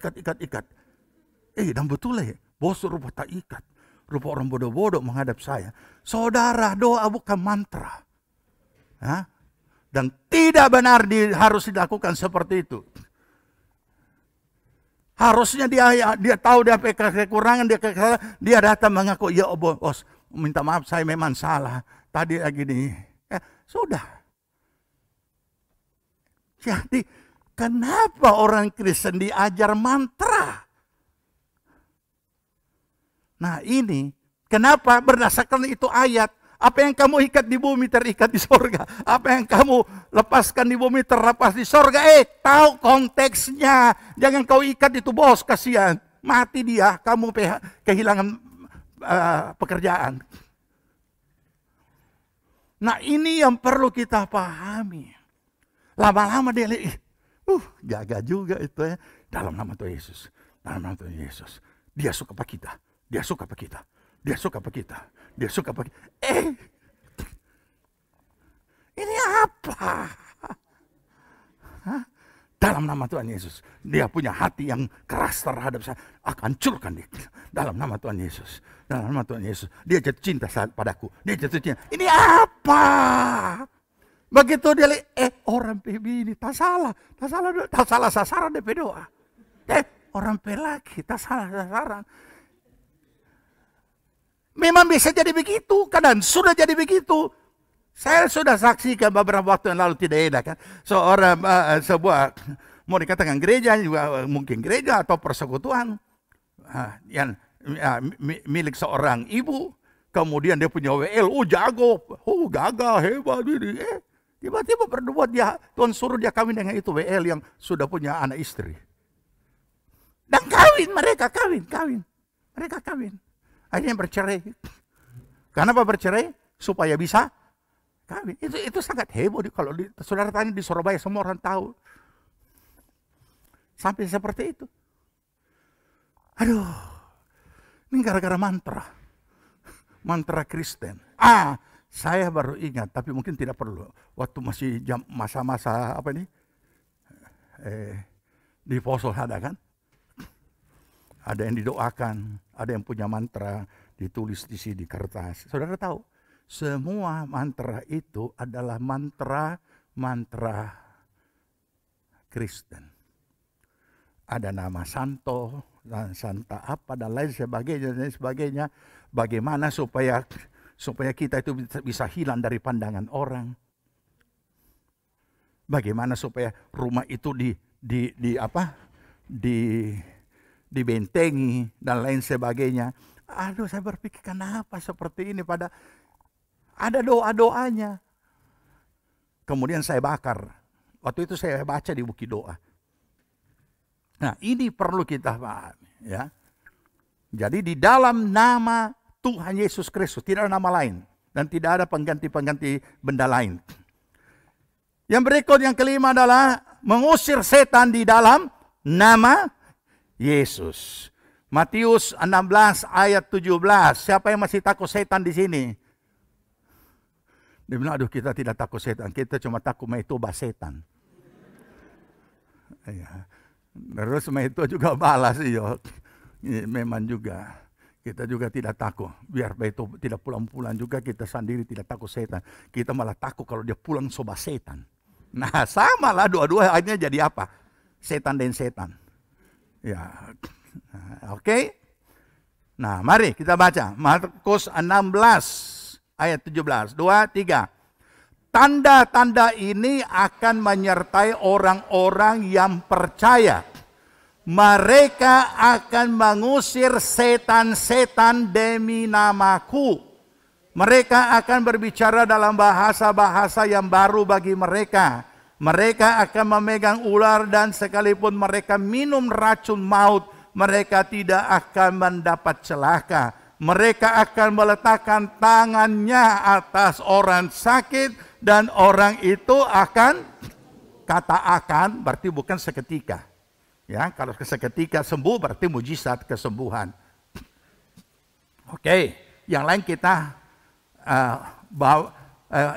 Dan betul ya, bos rupa tak ikat. Rupa orang bodoh-bodoh menghadap saya. Saudara, doa bukan mantra. Ya? Dan tidak benar harus dilakukan seperti itu. Harusnya dia tahu dia kekurangan, dia datang mengaku, ya bos, minta maaf saya memang salah. Tadi lagi nih, sudah. Jadi kenapa orang Kristen diajar mantra? Nah ini, kenapa berdasarkan itu ayat. Apa yang kamu ikat di bumi terikat di sorga. Apa yang kamu lepaskan di bumi terlepas di sorga. Tahu konteksnya. Jangan kau ikat itu bos, kasihan. Mati dia, kamu kehilangan pekerjaan. Nah ini yang perlu kita pahami. Lama-lama dia jaga juga itu ya. Dalam nama Tuhan Yesus. Dalam nama Tuhan Yesus. Dia suka apa kita. Dia suka apa kita. Dia suka apa kita. Dia suka apa kita. Ini apa? Hah? Dalam nama Tuhan Yesus. Dia punya hati yang keras terhadap saya. Aku hancurkan dia. Dalam nama Tuhan Yesus. Dalam nama Tuhan Yesus. Dia jatuh cinta padaku. Dia jatuh cinta. Ini apa? Begitu dia lihat, orang PB ini tak salah. Tak salah sasaran dia berdoa. Orang pelaki tak salah sasaran. Memang bisa jadi begitu, kadang sudah jadi begitu. Saya sudah saksikan beberapa waktu yang lalu tidak enak kan. Sebuah mau dikatakan gereja juga mungkin gereja atau persekutuan yang milik seorang ibu. Kemudian dia punya WL, jago, gagah, hebat ini. Tiba-tiba berbuat dia, Tuhan suruh dia kawin dengan itu WL yang sudah punya anak istri. Dan mereka kawin. Akhirnya bercerai. Kenapa bercerai? Supaya bisa kawin. Itu sangat heboh. Kalau saudara tanya di Surabaya, semua orang tahu. Sampai seperti itu. Aduh. Ini gara-gara mantra. Mantra Kristen. Saya baru ingat, tapi mungkin tidak perlu. Waktu masih masa-masa apa ini? Di Poso ada kan? Ada yang didoakan, ada yang punya mantra, ditulis di sini di kertas. Saudara tahu, semua mantra itu adalah mantra Kristen. Ada nama Santo, dan Santa apa, dan lain sebagainya. Bagaimana supaya kita itu bisa hilang dari pandangan orang. Bagaimana supaya rumah itu dibentengi dan lain sebagainya. Aduh, saya berpikir kenapa seperti ini, pada ada doa-doanya. Kemudian saya bakar. Waktu itu saya baca di buku doa. Nah, ini perlu kita pahami ya. Jadi di dalam nama Tuhan Yesus Kristus tidak ada nama lain dan tidak ada pengganti benda lain. Yang berikut, yang kelima adalah mengusir setan di dalam nama Yesus. Matius 16 ayat 17. Siapa yang masih takut setan di sini? Dia bilang, aduh kita tidak takut setan. Kita cuma takut maitoba setan. Ya. Terus maito juga balas. Memang juga. Kita juga tidak takut. Biar maito tidak pulang-pulang juga, kita sendiri tidak takut setan. Kita malah takut kalau dia pulang soba setan. Nah sama lah dua-dua akhirnya jadi apa? Setan dan setan. Ya, oke. Nah, mari kita baca Markus 16 ayat 17. 2, 3. Tanda-tanda ini akan menyertai orang-orang yang percaya. Mereka akan mengusir setan-setan demi namaku. Mereka akan berbicara dalam bahasa-bahasa yang baru bagi mereka. Mereka akan memegang ular dan sekalipun mereka minum racun maut, mereka tidak akan mendapat celaka. Mereka akan meletakkan tangannya atas orang sakit dan orang itu akan, kata akan berarti bukan seketika. Ya, kalau seketika sembuh berarti mujizat kesembuhan. Oke, yang lain kita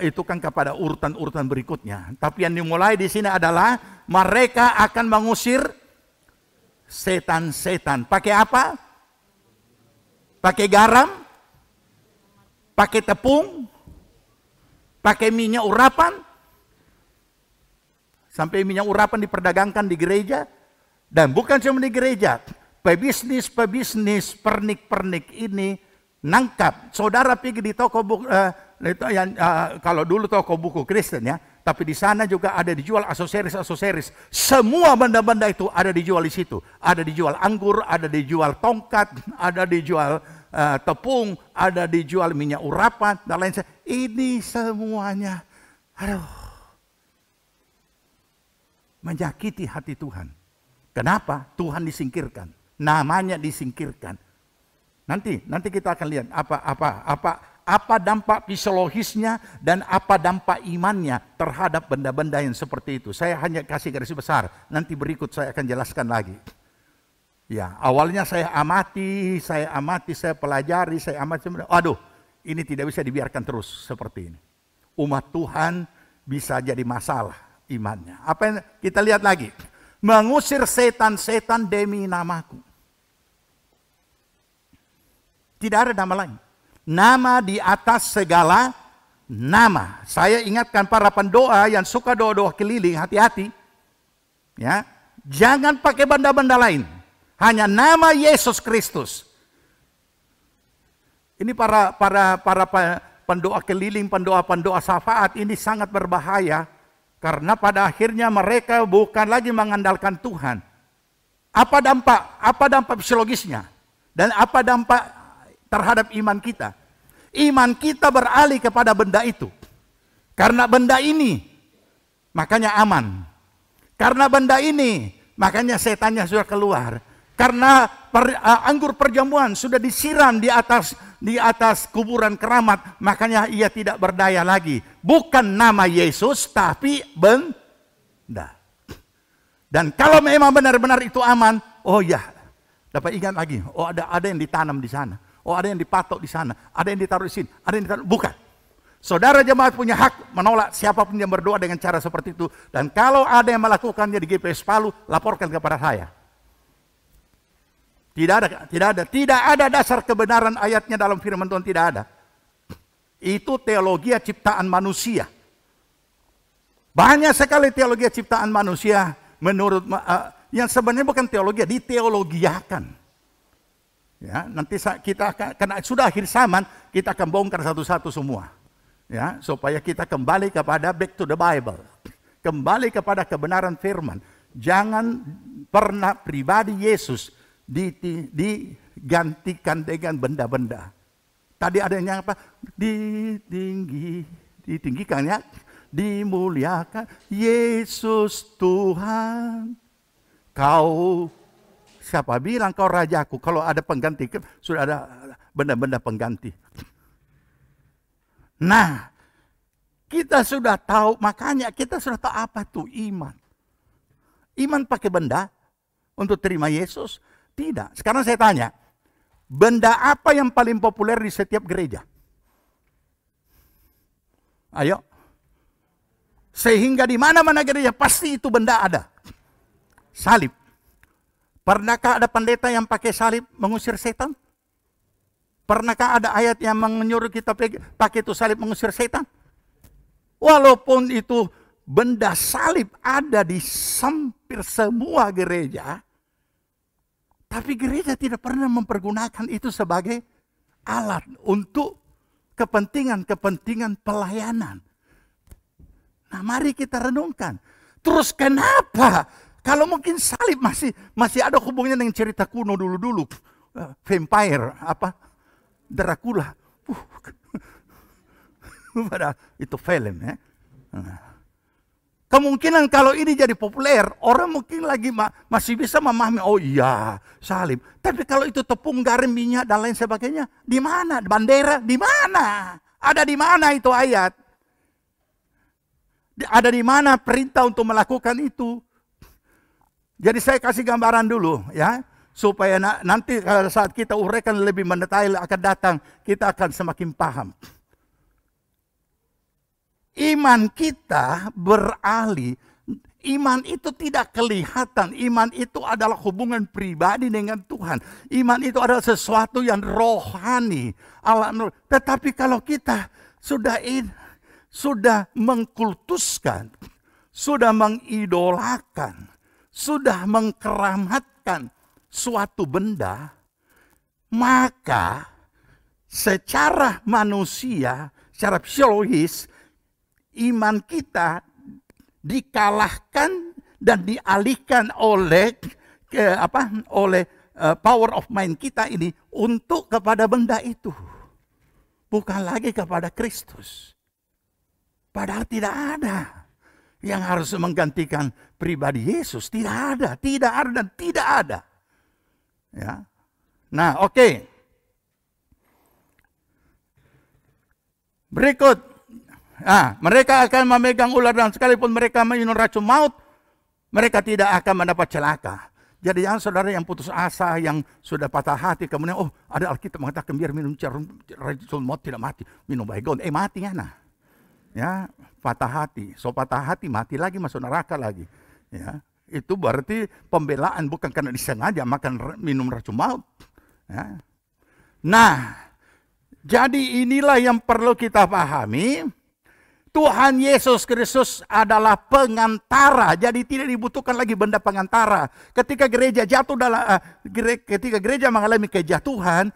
itu kan kepada urutan-urutan berikutnya. Tapi yang dimulai di sini adalah mereka akan mengusir setan-setan. Pakai apa? Pakai garam? Pakai tepung? Pakai minyak urapan? Sampai minyak urapan diperdagangkan di gereja. Dan bukan cuma di gereja. Pebisnis, pernik-pernik ini nangkap. Saudara pergi di toko buku, kalau dulu toko buku Kristen ya, tapi di sana juga ada dijual aksesoris. Semua benda-benda itu ada dijual di situ. Ada dijual anggur, ada dijual tongkat, ada dijual tepung, ada dijual minyak urapan, dan lain sebagainya. Ini semuanya, menyakiti hati Tuhan. Kenapa? Tuhan disingkirkan, namanya disingkirkan. Nanti kita akan lihat apa dampak fisiologisnya dan apa dampak imannya terhadap benda-benda yang seperti itu. Saya hanya kasih garis besar. Nanti berikut saya akan jelaskan lagi. Ya, awalnya saya amati, saya pelajari, saya amati. Aduh, ini tidak bisa dibiarkan terus seperti ini. Umat Tuhan bisa jadi masalah imannya. Apa yang kita lihat lagi? Mengusir setan-setan demi namaku. Tidak ada nama lain. Nama di atas segala nama. Saya ingatkan para pendoa yang suka doa-doa keliling, hati-hati. Ya, jangan pakai benda-benda lain. Hanya nama Yesus Kristus. Ini para pendoa keliling, pendoa syafaat ini sangat berbahaya. Karena pada akhirnya mereka bukan lagi mengandalkan Tuhan. Apa dampak fisiologisnya? Dan apa dampak terhadap iman kita? Iman kita beralih kepada benda itu. Karena benda ini, makanya aman. Karena benda ini, makanya setannya sudah keluar. Karena anggur perjamuan sudah disiram di atas kuburan keramat, makanya ia tidak berdaya lagi. Bukan nama Yesus, tapi benda. Dan kalau memang benar-benar itu aman, oh ya, dapat ingat lagi, oh ada yang ditanam di sana. Oh ada yang dipatok di sana, ada yang ditaruh di sini, ada yang ditaruh. Bukan. Saudara jemaat punya hak menolak siapapun yang berdoa dengan cara seperti itu. Dan kalau ada yang melakukannya di GPS Palu, laporkan kepada saya. Tidak ada dasar kebenaran ayatnya dalam firman Tuhan, tidak ada. Itu teologi ciptaan manusia. Banyak sekali teologi ciptaan manusia menurut yang sebenarnya bukan teologi, diteologiakan. Ya, nanti kita akan, karena sudah akhir zaman, kita akan bongkar satu-satu semua. Ya, supaya kita kembali kepada back to the Bible. Kembali kepada kebenaran firman. Jangan pernah pribadi Yesus digantikan dengan benda-benda. Tadi ada yang apa? Ditinggikan ya, dimuliakan Yesus Tuhan. Kau, siapa bilang kau rajaku? Kalau ada pengganti, sudah ada benda-benda pengganti. Nah, kita sudah tahu, makanya kita sudah tahu apa itu iman. Iman pakai benda untuk terima Yesus? Tidak. Sekarang saya tanya, benda apa yang paling populer di setiap gereja? Ayo. Sehingga di mana-mana gereja pasti itu benda ada. Salib. Pernahkah ada pendeta yang pakai salib mengusir setan? Pernahkah ada ayat yang menyuruh kita pakai itu salib mengusir setan? Walaupun itu benda salib ada di hampir semua gereja, tapi gereja tidak pernah mempergunakan itu sebagai alat untuk kepentingan pelayanan. Nah, mari kita renungkan. Terus kenapa? Kalau mungkin salib masih ada hubungannya dengan cerita kuno dulu-dulu. Vampire, Dracula. Padahal itu film ya. Kemungkinan kalau ini jadi populer, orang mungkin lagi masih bisa memahami, oh iya, salib. Tapi kalau itu tepung, garam, minyak, dan lain sebagainya, di mana? Bandera, di mana? Ada di mana itu ayat? Ada di mana perintah untuk melakukan itu? Jadi saya kasih gambaran dulu ya, supaya nanti saat kita uraikan lebih mendetail akan datang, kita akan semakin paham. Iman kita beralih, iman itu tidak kelihatan, iman itu adalah hubungan pribadi dengan Tuhan. Iman itu adalah sesuatu yang rohani. Tetapi kalau kita sudah mengkultuskan, sudah mengidolakan, sudah mengkeramatkan suatu benda, maka secara manusia, secara fisiologis, iman kita dikalahkan dan dialihkan oleh power of mind kita ini untuk kepada benda itu. Bukan lagi kepada Kristus. Padahal tidak ada yang harus menggantikan pribadi Yesus. Tidak ada dan tidak ada. Ya. Nah, oke. Berikut. Nah, mereka akan memegang ular dan sekalipun mereka minum racun maut, mereka tidak akan mendapat celaka. Jadi jangan saudara yang putus asa, yang sudah patah hati, kemudian ada Alkitab mengatakan biar minum racun maut tidak mati, minum baygon, mati ya nah. Ya, patah hati, patah hati mati lagi masuk neraka lagi. Ya, itu berarti pembelaan bukan karena disengaja makan minum racun maut. Ya. Nah, jadi inilah yang perlu kita pahami. Tuhan Yesus Kristus adalah pengantara, jadi tidak dibutuhkan lagi benda pengantara. Ketika gereja jatuh ketika gereja mengalami kejatuhan,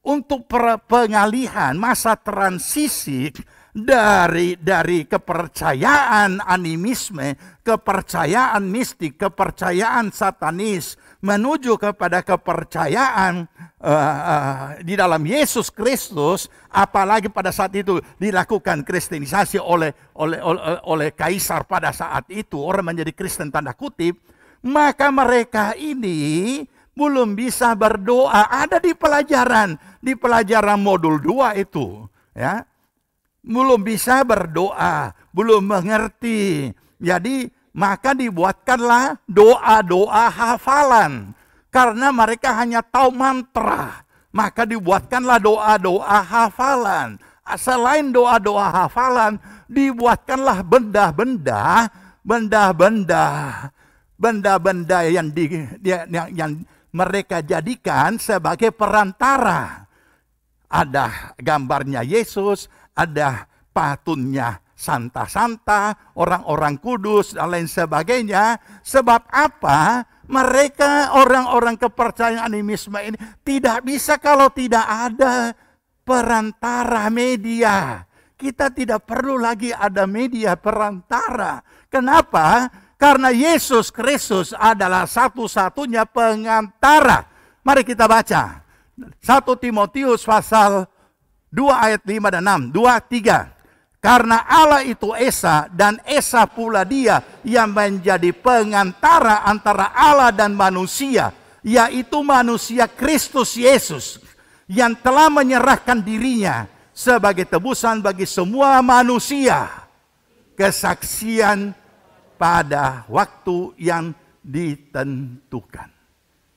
untuk pengalihan masa transisi dari kepercayaan animisme, kepercayaan mistik, kepercayaan satanis, menuju kepada kepercayaan di dalam Yesus Kristus, apalagi pada saat itu dilakukan kristenisasi oleh kaisar pada saat itu, orang menjadi Kristen tanda kutip, maka mereka ini belum bisa berdoa. Ada di pelajaran modul 2 itu, ya. Belum bisa berdoa, belum mengerti. Jadi maka dibuatkanlah doa-doa hafalan. Karena mereka hanya tahu mantra, maka dibuatkanlah doa-doa hafalan. Selain doa-doa hafalan, dibuatkanlah benda-benda yang mereka jadikan sebagai perantara. Ada gambarnya Yesus, ada patungnya santa-santa, orang-orang kudus, dan lain sebagainya. Sebab apa? Mereka orang-orang kepercayaan animisme ini tidak bisa kalau tidak ada perantara media. Kita tidak perlu lagi ada media perantara. Kenapa? Karena Yesus Kristus adalah satu-satunya pengantara. Mari kita baca. 1 Timotius pasal 2 ayat 5 dan 6. 2, 3. Karena Allah itu Esa dan Esa pula dia yang menjadi pengantara antara Allah dan manusia. Yaitu manusia Kristus Yesus. Yang telah menyerahkan dirinya sebagai tebusan bagi semua manusia. Kesaksian pada waktu yang ditentukan.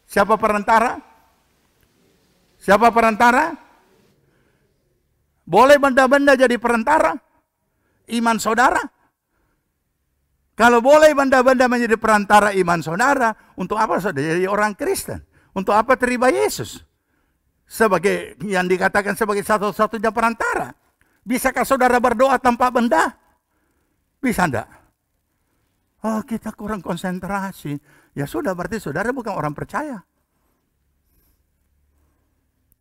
Siapa perantara? Siapa perantara? Boleh benda-benda jadi perantara? Iman saudara? Kalau boleh benda-benda menjadi perantara iman saudara, untuk apa saudara jadi orang Kristen? Untuk apa terima Yesus? Sebagai yang dikatakan sebagai satu-satunya perantara. Bisakah saudara berdoa tanpa benda? Bisa enggak? Oh, kita kurang konsentrasi. Ya sudah, berarti saudara bukan orang percaya.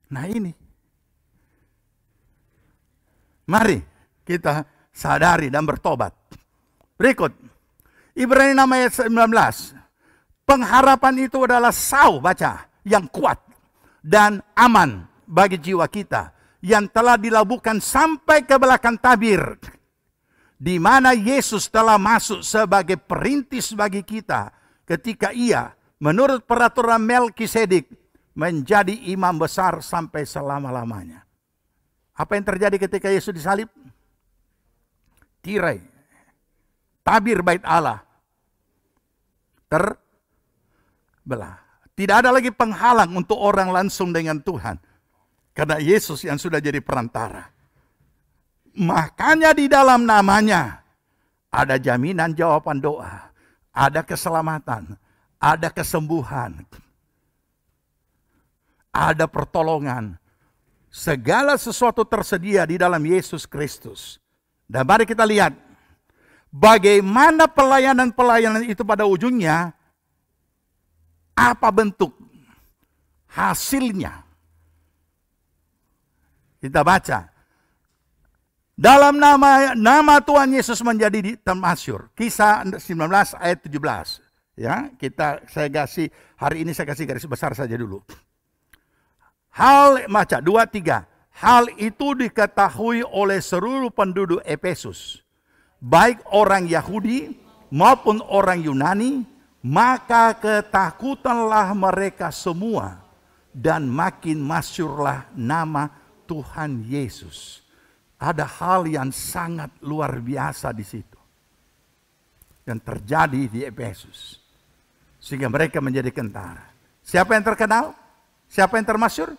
Nah ini. Mari kita sadari dan bertobat. Berikut. Ibrani 6 ayat 19. Pengharapan itu adalah sau, baca, yang kuat dan aman bagi jiwa kita. Yang telah dilabuhkan sampai ke belakang tabir. Di mana Yesus telah masuk sebagai perintis bagi kita. Ketika ia menurut peraturan Melkisedek menjadi imam besar sampai selama-lamanya. Apa yang terjadi ketika Yesus disalib? Tirai, tabir bait Allah terbelah. Tidak ada lagi penghalang untuk orang langsung dengan Tuhan. Karena Yesus yang sudah jadi perantara. Makanya di dalam namanya ada jaminan jawaban doa. Ada keselamatan. Ada kesembuhan. Ada pertolongan. Segala sesuatu tersedia di dalam Yesus Kristus. Dan mari kita lihat. Bagaimana pelayanan-pelayanan itu pada ujungnya. Apa bentuk hasilnya. Kita baca. Dalam nama Tuhan Yesus menjadi termasyur. Kisah 19 ayat 17. Ya, saya kasih hari ini saya kasih garis besar saja dulu. 2, 3. Hal itu diketahui oleh seluruh penduduk Efesus, baik orang Yahudi maupun orang Yunani, maka ketakutanlah mereka semua dan makin masyhurlah nama Tuhan Yesus. Ada hal yang sangat luar biasa di situ yang terjadi di Efesus. Sehingga mereka menjadi kentara. Siapa yang terkenal? Siapa yang termasyhur?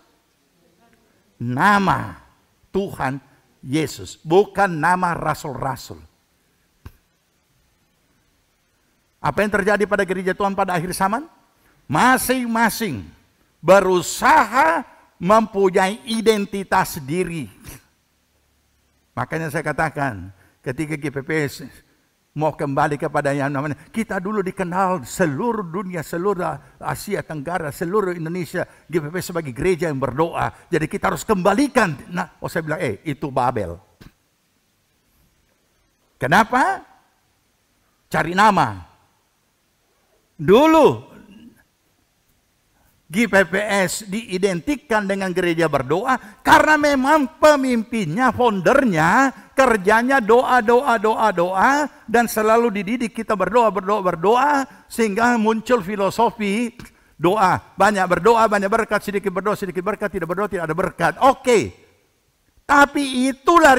Nama Tuhan Yesus, bukan nama rasul-rasul. Apa yang terjadi pada gereja Tuhan pada akhir zaman? Masing-masing berusaha mempunyai identitas diri. Makanya saya katakan, ketika GPPS mau kembali kepada yang namanya, kita dulu dikenal seluruh dunia, seluruh Asia Tenggara, seluruh Indonesia, GPP sebagai gereja yang berdoa. Jadi kita harus kembalikan. Nah, saya bilang, itu Babel. Kenapa? Cari nama. Dulu GPPS diidentikan dengan gereja berdoa karena memang pemimpinnya, foundernya, kerjanya doa dan selalu dididik kita berdoa sehingga muncul filosofi doa. Banyak berdoa, banyak berkat, sedikit berkat, tidak berdoa, tidak ada berkat. Oke. Tapi itulah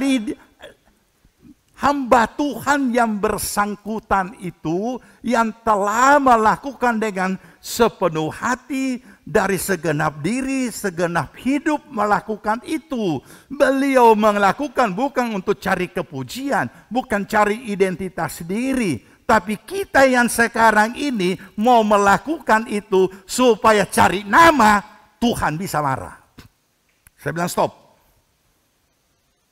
hamba Tuhan yang bersangkutan itu yang telah melakukan dengan sepenuh hati, dari segenap diri, segenap hidup melakukan itu. Beliau melakukan bukan untuk cari kepujian, bukan cari identitas diri. Tapi kita yang sekarang ini mau melakukan itu supaya cari nama, Tuhan bisa marah. Saya bilang stop.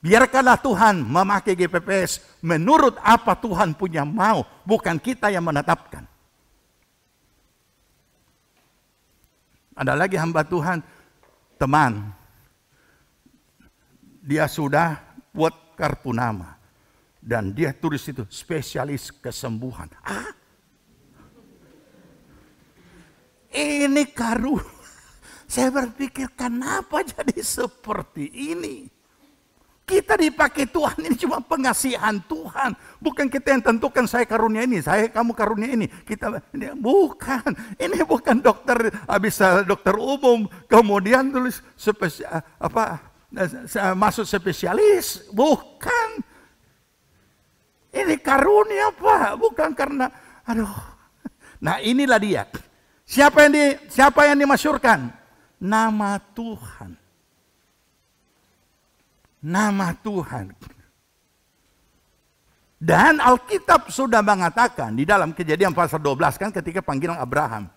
Biarkanlah Tuhan memakai GPPS menurut apa Tuhan punya mau, bukan kita yang menetapkan. Ada lagi hamba Tuhan, teman, dia sudah buat kartu nama. Dan dia tulis itu, spesialis kesembuhan. Ini karu. Saya berpikir, kenapa jadi seperti ini? Kita dipakai Tuhan, ini cuma pengasihan Tuhan. Bukan kita yang tentukan saya karunia ini, kamu karunia ini. Bukan. Ini bukan dokter, bisa dokter umum. Kemudian tulis masuk spesialis. Bukan. Ini karunia Pak, bukan karena, Nah inilah dia. Siapa yang dimasyhurkan? Nama Tuhan. Nama Tuhan. Dan Alkitab sudah mengatakan di dalam Kejadian pasal 12 kan ketika panggilan Abraham.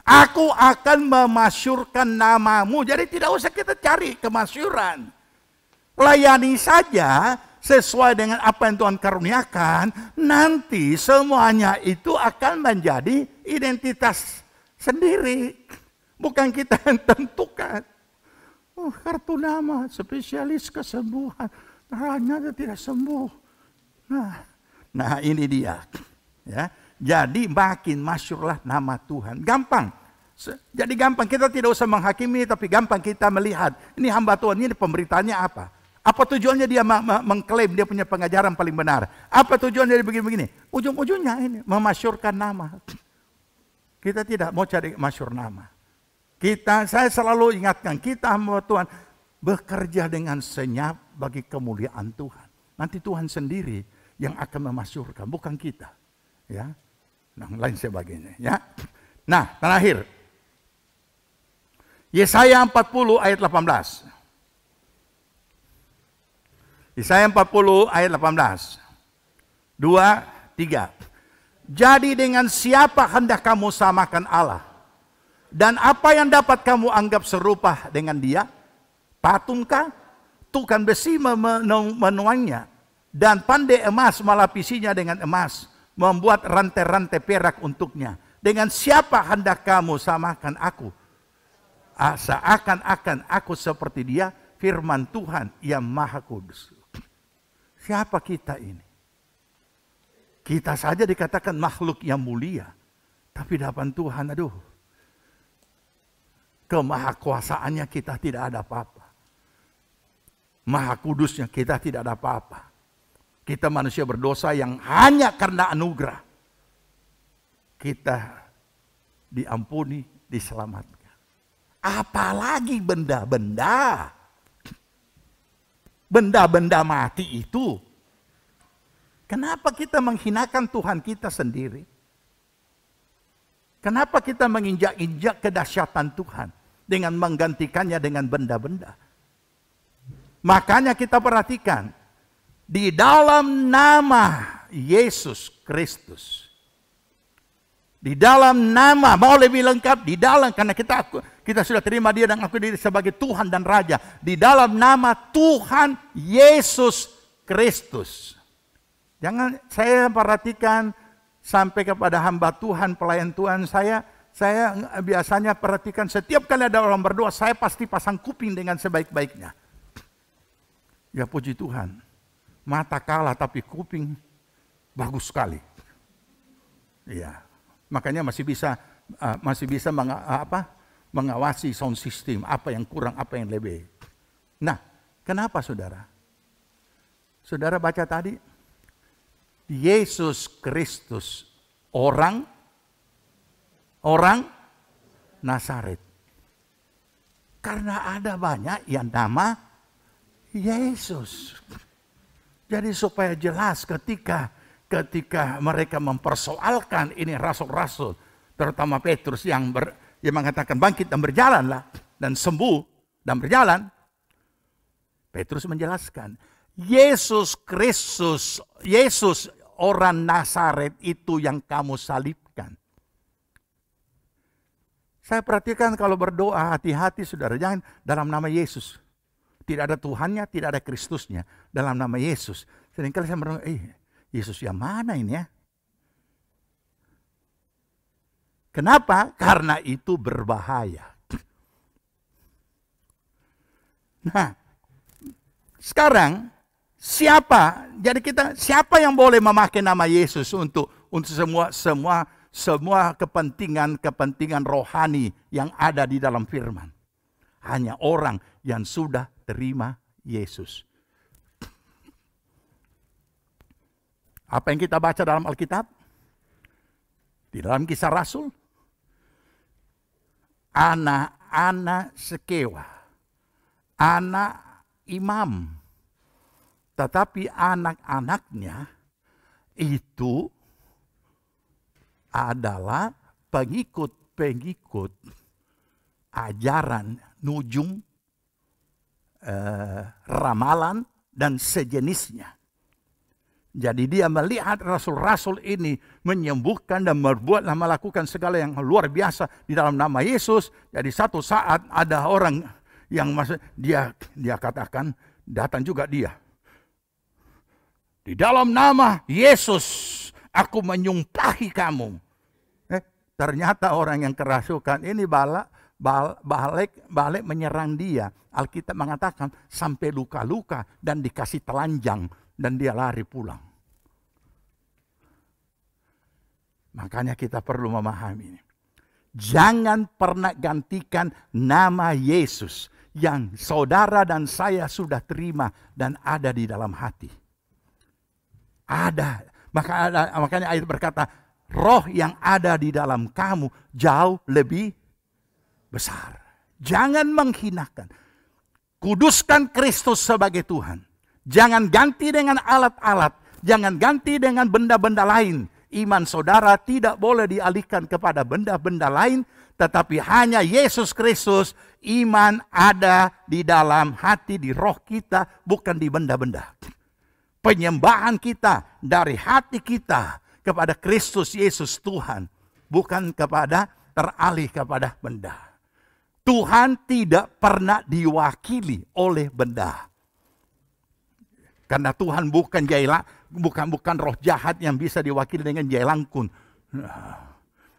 Aku akan memasyhurkan namamu. Jadi tidak usah kita cari kemasyhuran. Layani saja sesuai dengan apa yang Tuhan karuniakan. Nanti semuanya itu akan menjadi identitas sendiri. Bukan kita yang tentukan. Kartu nama, spesialis kesembuhan. Ternyata tidak sembuh. Nah ini dia. Ya. Jadi makin masyhurlah nama Tuhan. Gampang. Jadi gampang. Kita tidak usah menghakimi, tapi gampang kita melihat. Ini hamba Tuhan ini pemberitaannya apa? Apa tujuannya dia mengklaim dia punya pengajaran paling benar? Apa tujuannya dia begini-begini? Ujung-ujungnya ini memasyhurkan nama. Kita tidak mau cari masyhur nama. Saya selalu ingatkan, kita hamba Tuhan bekerja dengan senyap bagi kemuliaan Tuhan. Nanti Tuhan sendiri yang akan memasyhurkan, bukan kita. Ya, nah lain sebagainya. Ya, nah terakhir, Yesaya 40 ayat 18. Yesaya 40 ayat 18. 2, 3. Jadi dengan siapa hendak kamu samakan Allah? Dan apa yang dapat kamu anggap serupa dengan dia? Patungkah? Tukang besi menuangnya. Dan pandai emas melapisinya dengan emas. Membuat rantai-rantai perak untuknya. Dengan siapa hendak kamu samakan aku? Seakan-akan aku seperti dia, firman Tuhan yang maha kudus. Siapa kita ini? Kita saja dikatakan makhluk yang mulia. Tapi Tapi di hadapan Tuhan, aduh, kemahakuasaannya kita tidak ada apa-apa. Maha kudusnya kita tidak ada apa-apa. Kita manusia berdosa yang hanya karena anugerah kita diampuni, diselamatkan. Apalagi benda-benda. Benda-benda mati itu. Kenapa kita menghinakan Tuhan kita sendiri? Kenapa kita menginjak-injak kedahsyatan Tuhan dengan menggantikannya dengan benda-benda? Makanya kita perhatikan, di dalam nama Yesus Kristus, di dalam nama, mau lebih lengkap, di dalam, karena kita sudah terima Dia dan aku diri sebagai Tuhan dan Raja, di dalam nama Tuhan Yesus Kristus. Jangan, saya perhatikan sampai kepada hamba Tuhan, pelayan Tuhan saya biasanya perhatikan setiap kali ada orang berdoa, saya pasti pasang kuping dengan sebaik-baiknya. Ya puji Tuhan, mata kalah tapi kuping bagus sekali. Iya, makanya masih bisa mengawasi sound system, apa yang kurang, apa yang lebih. Nah, kenapa saudara? Saudara baca tadi, Yesus Kristus, orang Nazaret. Karena ada banyak yang nama Yesus. Jadi supaya jelas ketika mereka mempersoalkan ini rasul-rasul, terutama Petrus yang mengatakan bangkit dan berjalanlah dan sembuh dan berjalan. Petrus menjelaskan, Yesus Kristus, Yesus orang Nazaret itu yang kamu salibkan. Saya perhatikan kalau berdoa hati-hati saudara, jangan dalam nama Yesus. Tidak ada Tuhannya, tidak ada Kristusnya. Dalam nama Yesus. Seringkali saya merasa, Yesus yang mana ini ya? Kenapa? Karena itu berbahaya. Nah, sekarang siapa? Jadi siapa yang boleh memakai nama Yesus untuk semua kepentingan rohani yang ada di dalam firman? Hanya orang yang sudah terima Yesus. Apa yang kita baca dalam Alkitab? Di dalam Kisah Rasul, anak-anak Sekewa, anak imam, tetapi anak-anaknya itu adalah pengikut-pengikut ajaran nujum, ramalan, dan sejenisnya. Jadi dia melihat rasul-rasul ini menyembuhkan dan melakukan segala yang luar biasa di dalam nama Yesus. Jadi satu saat ada orang yang masuk, dia katakan, datang juga dia. Di dalam nama Yesus aku menyumpahi kamu. Ternyata orang yang kerasukan ini balik menyerang dia. Alkitab mengatakan sampai luka-luka dan dikasih telanjang dan dia lari pulang. Makanya kita perlu memahami ini. Jangan pernah gantikan nama Yesus yang saudara dan saya sudah terima dan ada di dalam hati. Ada. Makanya ayat berkata, roh yang ada di dalam kamu jauh lebih besar. Jangan menghinakan. Kuduskan Kristus sebagai Tuhan. Jangan ganti dengan alat-alat. Jangan ganti dengan benda-benda lain. Iman saudara tidak boleh dialihkan kepada benda-benda lain. Tetapi hanya Yesus Kristus. Iman ada di dalam hati, di roh kita. Bukan di benda-benda. Penyembahan kita dari hati kita kepada Kristus Yesus Tuhan. Bukan teralih kepada benda. Tuhan tidak pernah diwakili oleh benda. Karena Tuhan bukan roh jahat yang bisa diwakili dengan jailangkun.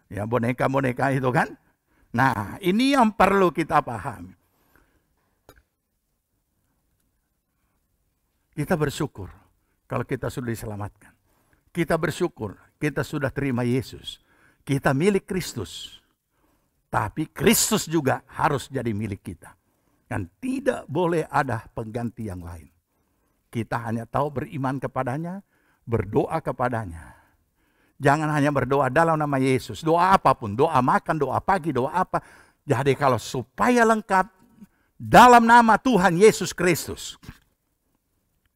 Ya boneka-boneka itu kan. Nah ini yang perlu kita pahami. Kita bersyukur kalau kita sudah diselamatkan. Kita bersyukur kita sudah terima Yesus. Kita milik Kristus. Tapi Kristus juga harus jadi milik kita. Dan tidak boleh ada pengganti yang lain. Kita hanya tahu beriman kepadanya, berdoa kepadanya. Jangan hanya berdoa dalam nama Yesus. Doa apapun, doa makan, doa pagi, doa apa. Jadi kalau supaya lengkap, dalam nama Tuhan Yesus Kristus.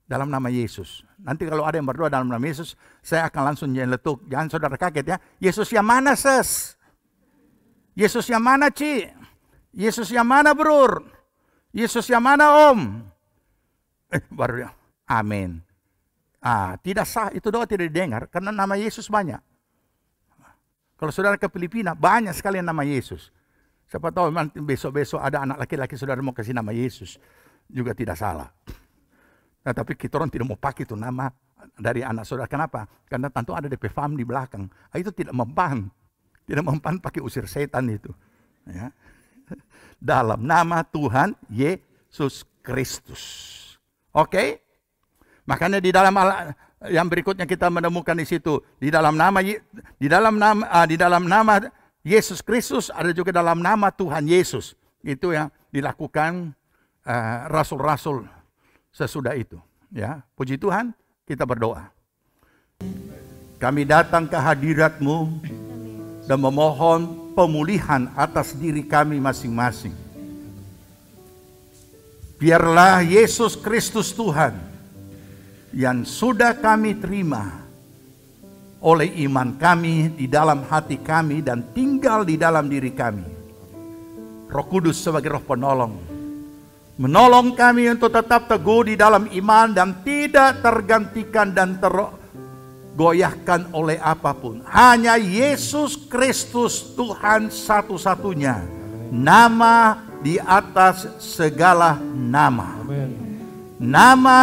Dalam nama Yesus. Nanti kalau ada yang berdoa dalam nama Yesus, saya akan langsung nyeletuk. Jangan saudara kaget ya. Yesus yang mana, Ses? Yesus yang mana, Ci? Yesus yang mana, Brur? Yesus yang mana, Om? Baru ya. Amin. Tidak sah, itu doa tidak didengar karena nama Yesus banyak. Kalau saudara ke Filipina, banyak sekali nama Yesus. Siapa tahu nanti besok-besok ada anak laki-laki saudara mau kasih nama Yesus. Juga tidak salah. Nah, tapi kita orang tidak mau pakai itu nama dari anak saudara. Kenapa? Karena tentu ada DP fam di belakang. Itu tidak mempan. Tidak mempan pakai usir setan itu. Ya. Dalam nama Tuhan Yesus Kristus. Oke? Makanya di dalam yang berikutnya kita menemukan di situ di dalam nama Yesus Kristus ada juga dalam nama Tuhan Yesus. Itu yang dilakukan rasul-rasul sesudah itu, ya. Puji Tuhan, kita berdoa. Kami datang ke hadirat-Mu dan memohon pemulihan atas diri kami masing-masing. Biarlah Yesus Kristus Tuhan yang sudah kami terima oleh iman kami di dalam hati kami dan tinggal di dalam diri kami. Roh Kudus sebagai roh penolong, menolong kami untuk tetap teguh di dalam iman dan tidak tergantikan dan tergoyahkan oleh apapun. Hanya Yesus Kristus Tuhan satu-satunya. Nama di atas segala nama. Nama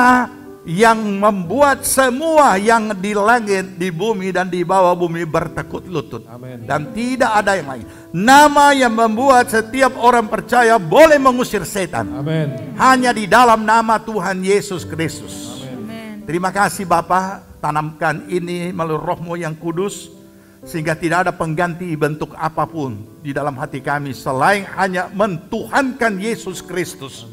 yang membuat semua yang di langit, di bumi dan di bawah bumi bertekuk lutut. Dan tidak ada yang lain. Nama yang membuat setiap orang percaya boleh mengusir setan. Hanya di dalam nama Tuhan Yesus Kristus. Terima kasih Bapa, tanamkan ini melalui Roh-Mu yang kudus, sehingga tidak ada pengganti bentuk apapun di dalam hati kami selain hanya mentuhankan Yesus Kristus.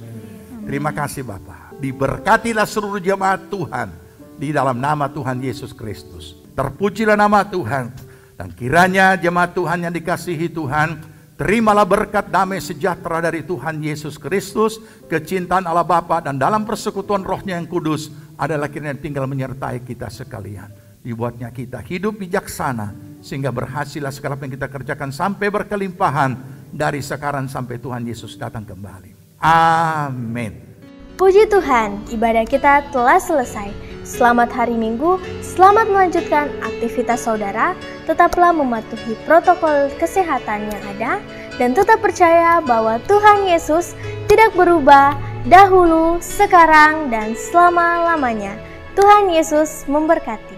Terima kasih Bapa. Diberkatilah seluruh jemaat Tuhan di dalam nama Tuhan Yesus Kristus. Terpujilah nama Tuhan. Dan kiranya jemaat Tuhan yang dikasihi Tuhan, terimalah berkat damai sejahtera dari Tuhan Yesus Kristus, kecintaan Allah Bapa dan dalam persekutuan Roh-Nya yang kudus adalah kiranya tinggal menyertai kita sekalian. Dibuatnya kita hidup bijaksana sehingga berhasillah segala yang kita kerjakan sampai berkelimpahan dari sekarang sampai Tuhan Yesus datang kembali. Amin. Puji Tuhan, ibadah kita telah selesai. Selamat hari Minggu, selamat melanjutkan aktivitas saudara, tetaplah mematuhi protokol kesehatan yang ada, dan tetap percaya bahwa Tuhan Yesus tidak berubah dahulu, sekarang, dan selama-lamanya. Tuhan Yesus memberkati.